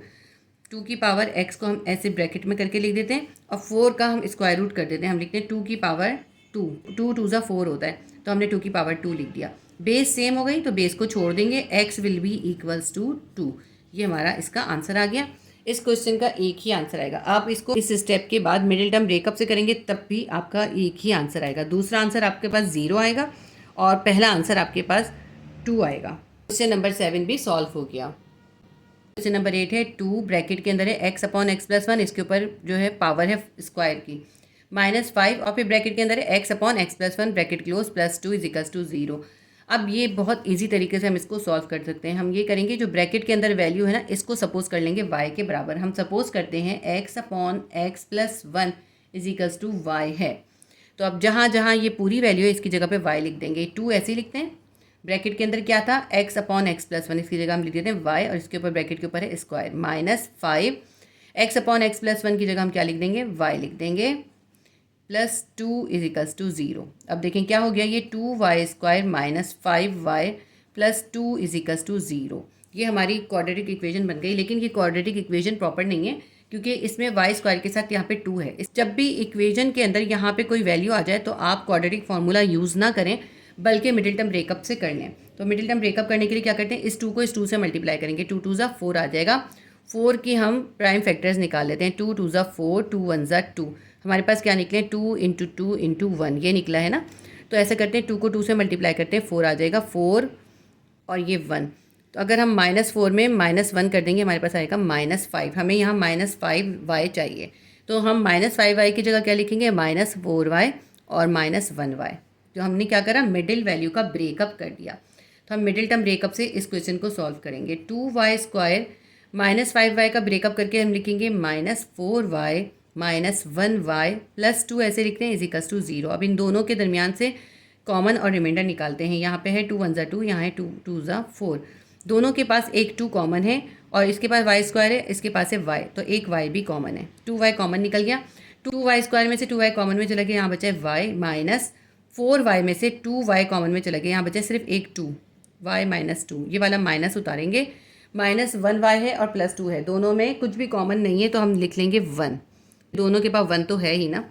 2 की पावर x को हम ऐसे ब्रैकेट में करके लिख देते हैं और 4 का हम स्क्वायर रूट कर देते हैं, हम लिखते हैं 2 की पावर 2, 2 2 ज़ा 4 होता है, तो हमने 2 की पावर 2 लिख दिया। बेस सेम हो गई तो बेस को छोड़ देंगे, x will be equals to 2। ये हमारा इसका आंसर आ गया। इस क्वेश्चन का एक ही आंसर आएगा। आप इसको इस स्टेप के बाद मिडिल टर्म ब्रेकअप से करेंगे तब भी आपका एक ही आंसर आएगा। दूसरा आंसर आपके पास 0 आएगा और पहला आंसर आपके पास 2 आएगा। क्वेश्चन नंबर 7 भी सॉल्व हो गया। क्वेश्चन नंबर 8 है 2 ब्रैकेट के अंदर है x/x+1, इसके ऊपर जो है पावर है स्क्वायर की, -5 और फिर ब्रैकेट के अंदर है x/x+1 bracket close plus 2 is equals to 0। अब ये बहुत इजी तरीके से हम इसको सॉल्व कर सकते हैं। हम ये करेंगे जो ब्रैकेट के अंदर वैल्यू है ना, इसको सपोज कर लेंगे y के बराबर। हम सपोज करते हैं x/x+1 is equals to y है। तो अब जहाँ जहाँ ये पूरी वैल्यू है इसकी जगह पे y लिख देंगे। 2 ऐसे ही लिखते हैं, ब्रैकेट के अंदर क्या था x/x+1, इसकी जगह हम लिख देते हैं y और इसके ऊपर ब्रैकेट के ऊपर है स्क्वायर, -5 x/x+1 की जगह हम क्या लिख देंगे y लिख देंगे, प्लस 2 इज इक्वल्स टू 0। अब देखें क्या हो गया, ये 2y² -5y plus 2 is equals to 0। ये हमारी क्वाड्रेटिक इक्वेशन बन गई, लेकिन ये क्वाड्रेटिक इक्वेशन प्रॉपर नहीं है क्योंकि इसमें वाई स्क्वायर के साथ यहाँ पे 2 है। जब भी इक्वेशन के अंदर यहाँ पे कोई वैल्यू आ जाए तो आप क्वाड्रेटिक फार्मूला यूज़ ना करें, बल्कि मिडिल टर्म ब्रेकअप से कर लें। तो मिडिल टर्म ब्रेकअप करने के लिए क्या करते हैं, इस 2 को इस 2 से मल्टीप्लाई करेंगे, 2 2 ज़ा 4 आ जाएगा। 4 की हम प्राइम फैक्टर्स निकाल लेते हैं, 2 2 ज़ा 4, 2 1 ज़ा 2। हमारे पास क्या निकले, 2 इंटू 2 इंटू 1, ये निकला है ना। तो ऐसा करते हैं, 2 को 2 से मल्टीप्लाई करते हैं, 4 आ जाएगा, 4 और ये 1। तो अगर हम -4 में -1 कर देंगे, हमारे पास आएगा -5। हमें यहाँ -5y चाहिए, तो हम -5y की जगह क्या लिखेंगे, -4y और -1y। जो हमने क्या करा, मिडिल वैल्यू का ब्रेकअप कर दिया। तो हम मिडिल टर्म ब्रेकअप से इस क्वेश्चन को सॉल्व करेंगे। 2y स्क्वायर -5y का ब्रेकअप करके हम लिखेंगे -4y -1y प्लस 2, ऐसे लिखते हैं, इज इक्वल्स टू 0। अब इन दोनों के दरमियान से कॉमन और रिमाइंडर निकालते हैं। यहाँ पे है 2 1 ज़ा 2, यहाँ है 2 2 ज़ा 4। दोनों के पास एक 2 कॉमन है और इसके पास वाई स्क्वायर है, इसके पास है y, तो एक y भी कॉमन है। 2y कॉमन निकल गया, 2y स्क्वायर में से 2y कॉमन में चला गया, यहाँ बचा है y माइनस 4y में से 2y कॉमन में चला गया, यहाँ बचा है सिर्फ एक 2y माइनस 2। ये वाला माइनस उतारेंगे, -1y है और +2 है, दोनों में कुछ भी कॉमन नहीं है तो हम लिख लेंगे 1। दोनों के पास 1 तो है ही ना।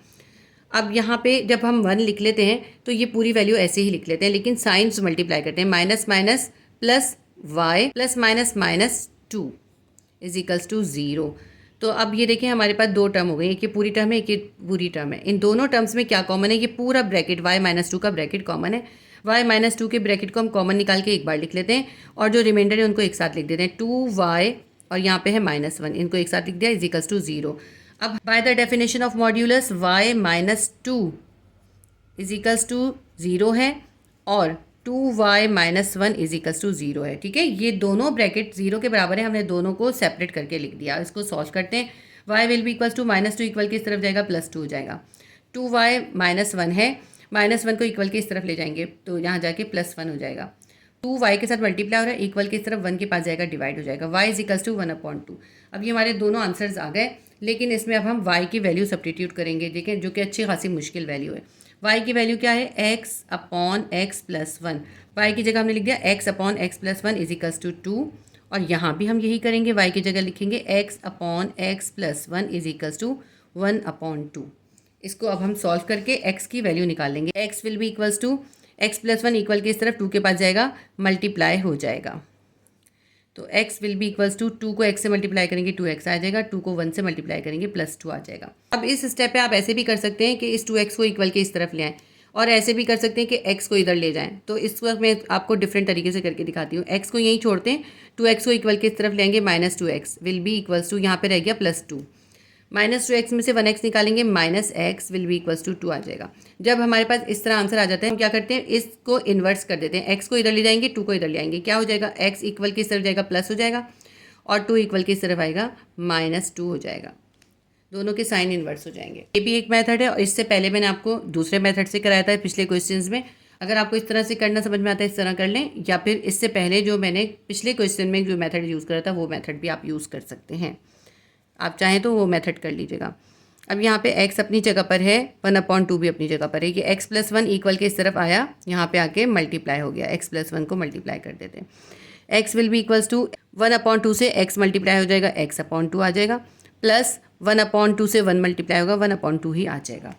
अब यहाँ पे जब हम 1 लिख लेते हैं तो ये पूरी वैल्यू ऐसे ही लिख लेते हैं, लेकिन साइंस मल्टीप्लाई करते हैं, minus minus plus y plus minus minus 2 is equals to 0। तो अब ये देखें, हमारे पास 2 टर्म हो गई, एक ये पूरी टर्म है, एक ये पूरी टर्म है। इन दोनों टर्म्स में क्या कॉमन है, ये पूरा ब्रैकेट y -2 का ब्रैकेट कॉमन है। y -2 के ब्रैकेट को हम कॉमन निकाल के एक बार लिख लेते हैं और जो रिमाइंडर है उनको एक साथ लिख देते हैं, 2y और यहाँ पे है -1, इनको एक साथ लिख दिया, इज इक्वल्स टू 0। अब by the definition of modulus y -2 is equals to 0 है और 2y -1 इज इक्वल्स टू 0 है। ठीक है, ये दोनों ब्रैकेट 0 के बराबर है, हमने दोनों को सेपरेट करके लिख दिया। इसको सॉल्व करते हैं, y will be equals to -2 equal के इस तरफ जाएगा, +2 हो जाएगा। 2y -1 है, -1 को इक्वल के इस तरफ ले जाएंगे तो यहाँ जाके +1 हो जाएगा। 2y के साथ मल्टीप्लाई हो रहा है, इक्वल के इस तरफ 1 के पास जाएगा, डिवाइड हो जाएगा, y इज इक्वल्स टू 1/2। अब ये हमारे दोनों आंसर्स आ गए, लेकिन इसमें अब हम y की वैल्यू सब्स्टिट्यूट करेंगे, देखें, जो कि अच्छी खासी मुश्किल वैल्यू है। y की वैल्यू क्या है, x/x+1। y की जगह हमने लिख दिया x/x+1 इज इक्वल्स टू 2, और यहाँ भी हम यही करेंगे, y की जगह लिखेंगे x/x+1 इज इक्वल्स टू 1/2। इसको अब हम सॉल्व करके x की वैल्यू निकाल लेंगे। x will be equals to x+1 equal के इस तरफ 2 के पास जाएगा, मल्टीप्लाई हो जाएगा, तो x will be equals to 2 को x से मल्टीप्लाई करेंगे 2x आ जाएगा, 2 को 1 से मल्टीप्लाई करेंगे +2 आ जाएगा। अब इस स्टेप पे आप ऐसे भी कर सकते हैं कि इस 2x को इक्वल के इस तरफ ले आएँ, और ऐसे भी कर सकते हैं कि x को इधर ले जाएं। तो इस वक्त मैं आपको डिफरेंट तरीके से करके दिखाती हूँ। x को यहीं छोड़ते हैं, 2x को इक्वल के इस तरफ लेंगे, -2x will be equals to, यहाँ पे रह गया +2, -2x में से 1x निकालेंगे, -x will be equals to 2 आ जाएगा। जब हमारे पास इस तरह आंसर आ जाता है, हम क्या करते हैं, इसको इन्वर्स कर देते हैं, x को इधर ले जाएंगे, 2 को इधर ले आएंगे, क्या हो जाएगा, x इक्वल की इस तरफ जाएगा प्लस हो जाएगा, और 2 इक्वल की इस तरफ आएगा -2 हो जाएगा, दोनों के साइन इन्वर्स हो जाएंगे। ये भी एक मेथड है, और इससे पहले मैंने आपको दूसरे मेथड से कराया था पिछले क्वेश्चंस में। अगर आपको इस तरह से करना समझ में आता है, इस तरह कर लें, या फिर इससे पहले जो मैंने पिछले क्वेश्चन में जो मेथड यूज़ करा था वो मेथड भी आप यूज़ कर सकते हैं, आप चाहें तो वो मेथड कर लीजिएगा। अब यहाँ पे x अपनी जगह पर है, 1/2 भी अपनी जगह पर है, ये x+1 इक्वल के इस तरफ आया, यहाँ पे आके मल्टीप्लाई हो गया, x+1 को मल्टीप्लाई कर देते हैं। x will be equals to 1/2 से x मल्टीप्लाई हो जाएगा, x/2 आ जाएगा, प्लस 1/2 से 1 मल्टीप्लाई होगा, 1/2 ही आ जाएगा।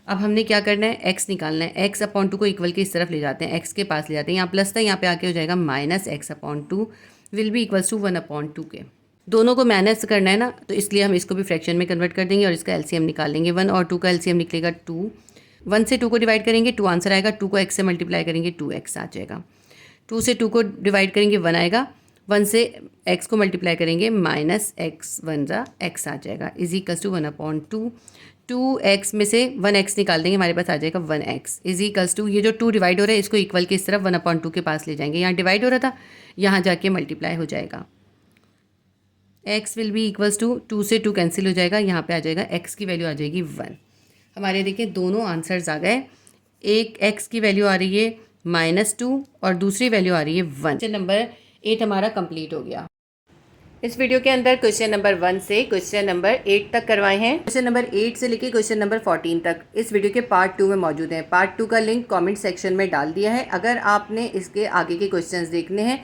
अब हमने क्या करना है, x निकालना है, x/2 को इक्वल के इस तरफ ले जाते हैं, x के पास ले जाते हैं, यहाँ प्लस था, यहाँ पे आके हो जाएगा -x/2 will be equals to 1/2 के। दोनों को माइनस करना है ना, तो इसलिए हम इसको भी फ्रैक्शन में कन्वर्ट कर देंगे और इसका एलसीएम निकाल लेंगे। 1 और 2 का एलसीएम निकलेगा 2, 1 से 2 को डिवाइड करेंगे 2 आंसर आएगा, 2 को x से मल्टीप्लाई करेंगे 2x आ जाएगा, 2 से 2 को डिवाइड करेंगे 1 आएगा, 1 से x को मल्टीप्लाई करेंगे -x आ जाएगा, इज इक्वल्स टू 1/2। 2x में से 1x निकाल देंगे, हमारे पास आ जाएगा 1x इज इक्वल्स टू, ये जो 2 डिवाइड हो रहा है इसको इक्वल के इस तरफ 1/2 के पास ले जाएंगे, यहाँ डिवाइड हो रहा था, यहाँ जाके मल्टीप्लाई हो जाएगा। x will be equals to 2 से 2 कैंसिल हो जाएगा, यहाँ पे आ जाएगा x की वैल्यू आ जाएगी 1। हमारे देखिए दोनों आंसर्स आ गए, एक x की वैल्यू आ रही है -2 और दूसरी वैल्यू आ रही है 1। क्वेश्चन नंबर 8 हमारा कंप्लीट हो गया। इस वीडियो के अंदर क्वेश्चन नंबर 1 से क्वेश्चन नंबर 8 तक करवाए हैं, क्वेश्चन नंबर 8 से लेके क्वेश्चन नंबर 14 तक इस वीडियो के पार्ट 2 में मौजूद है। पार्ट 2 का लिंक कमेंट सेक्शन में डाल दिया है, अगर आपने इसके आगे के क्वेश्चंस देखने हैं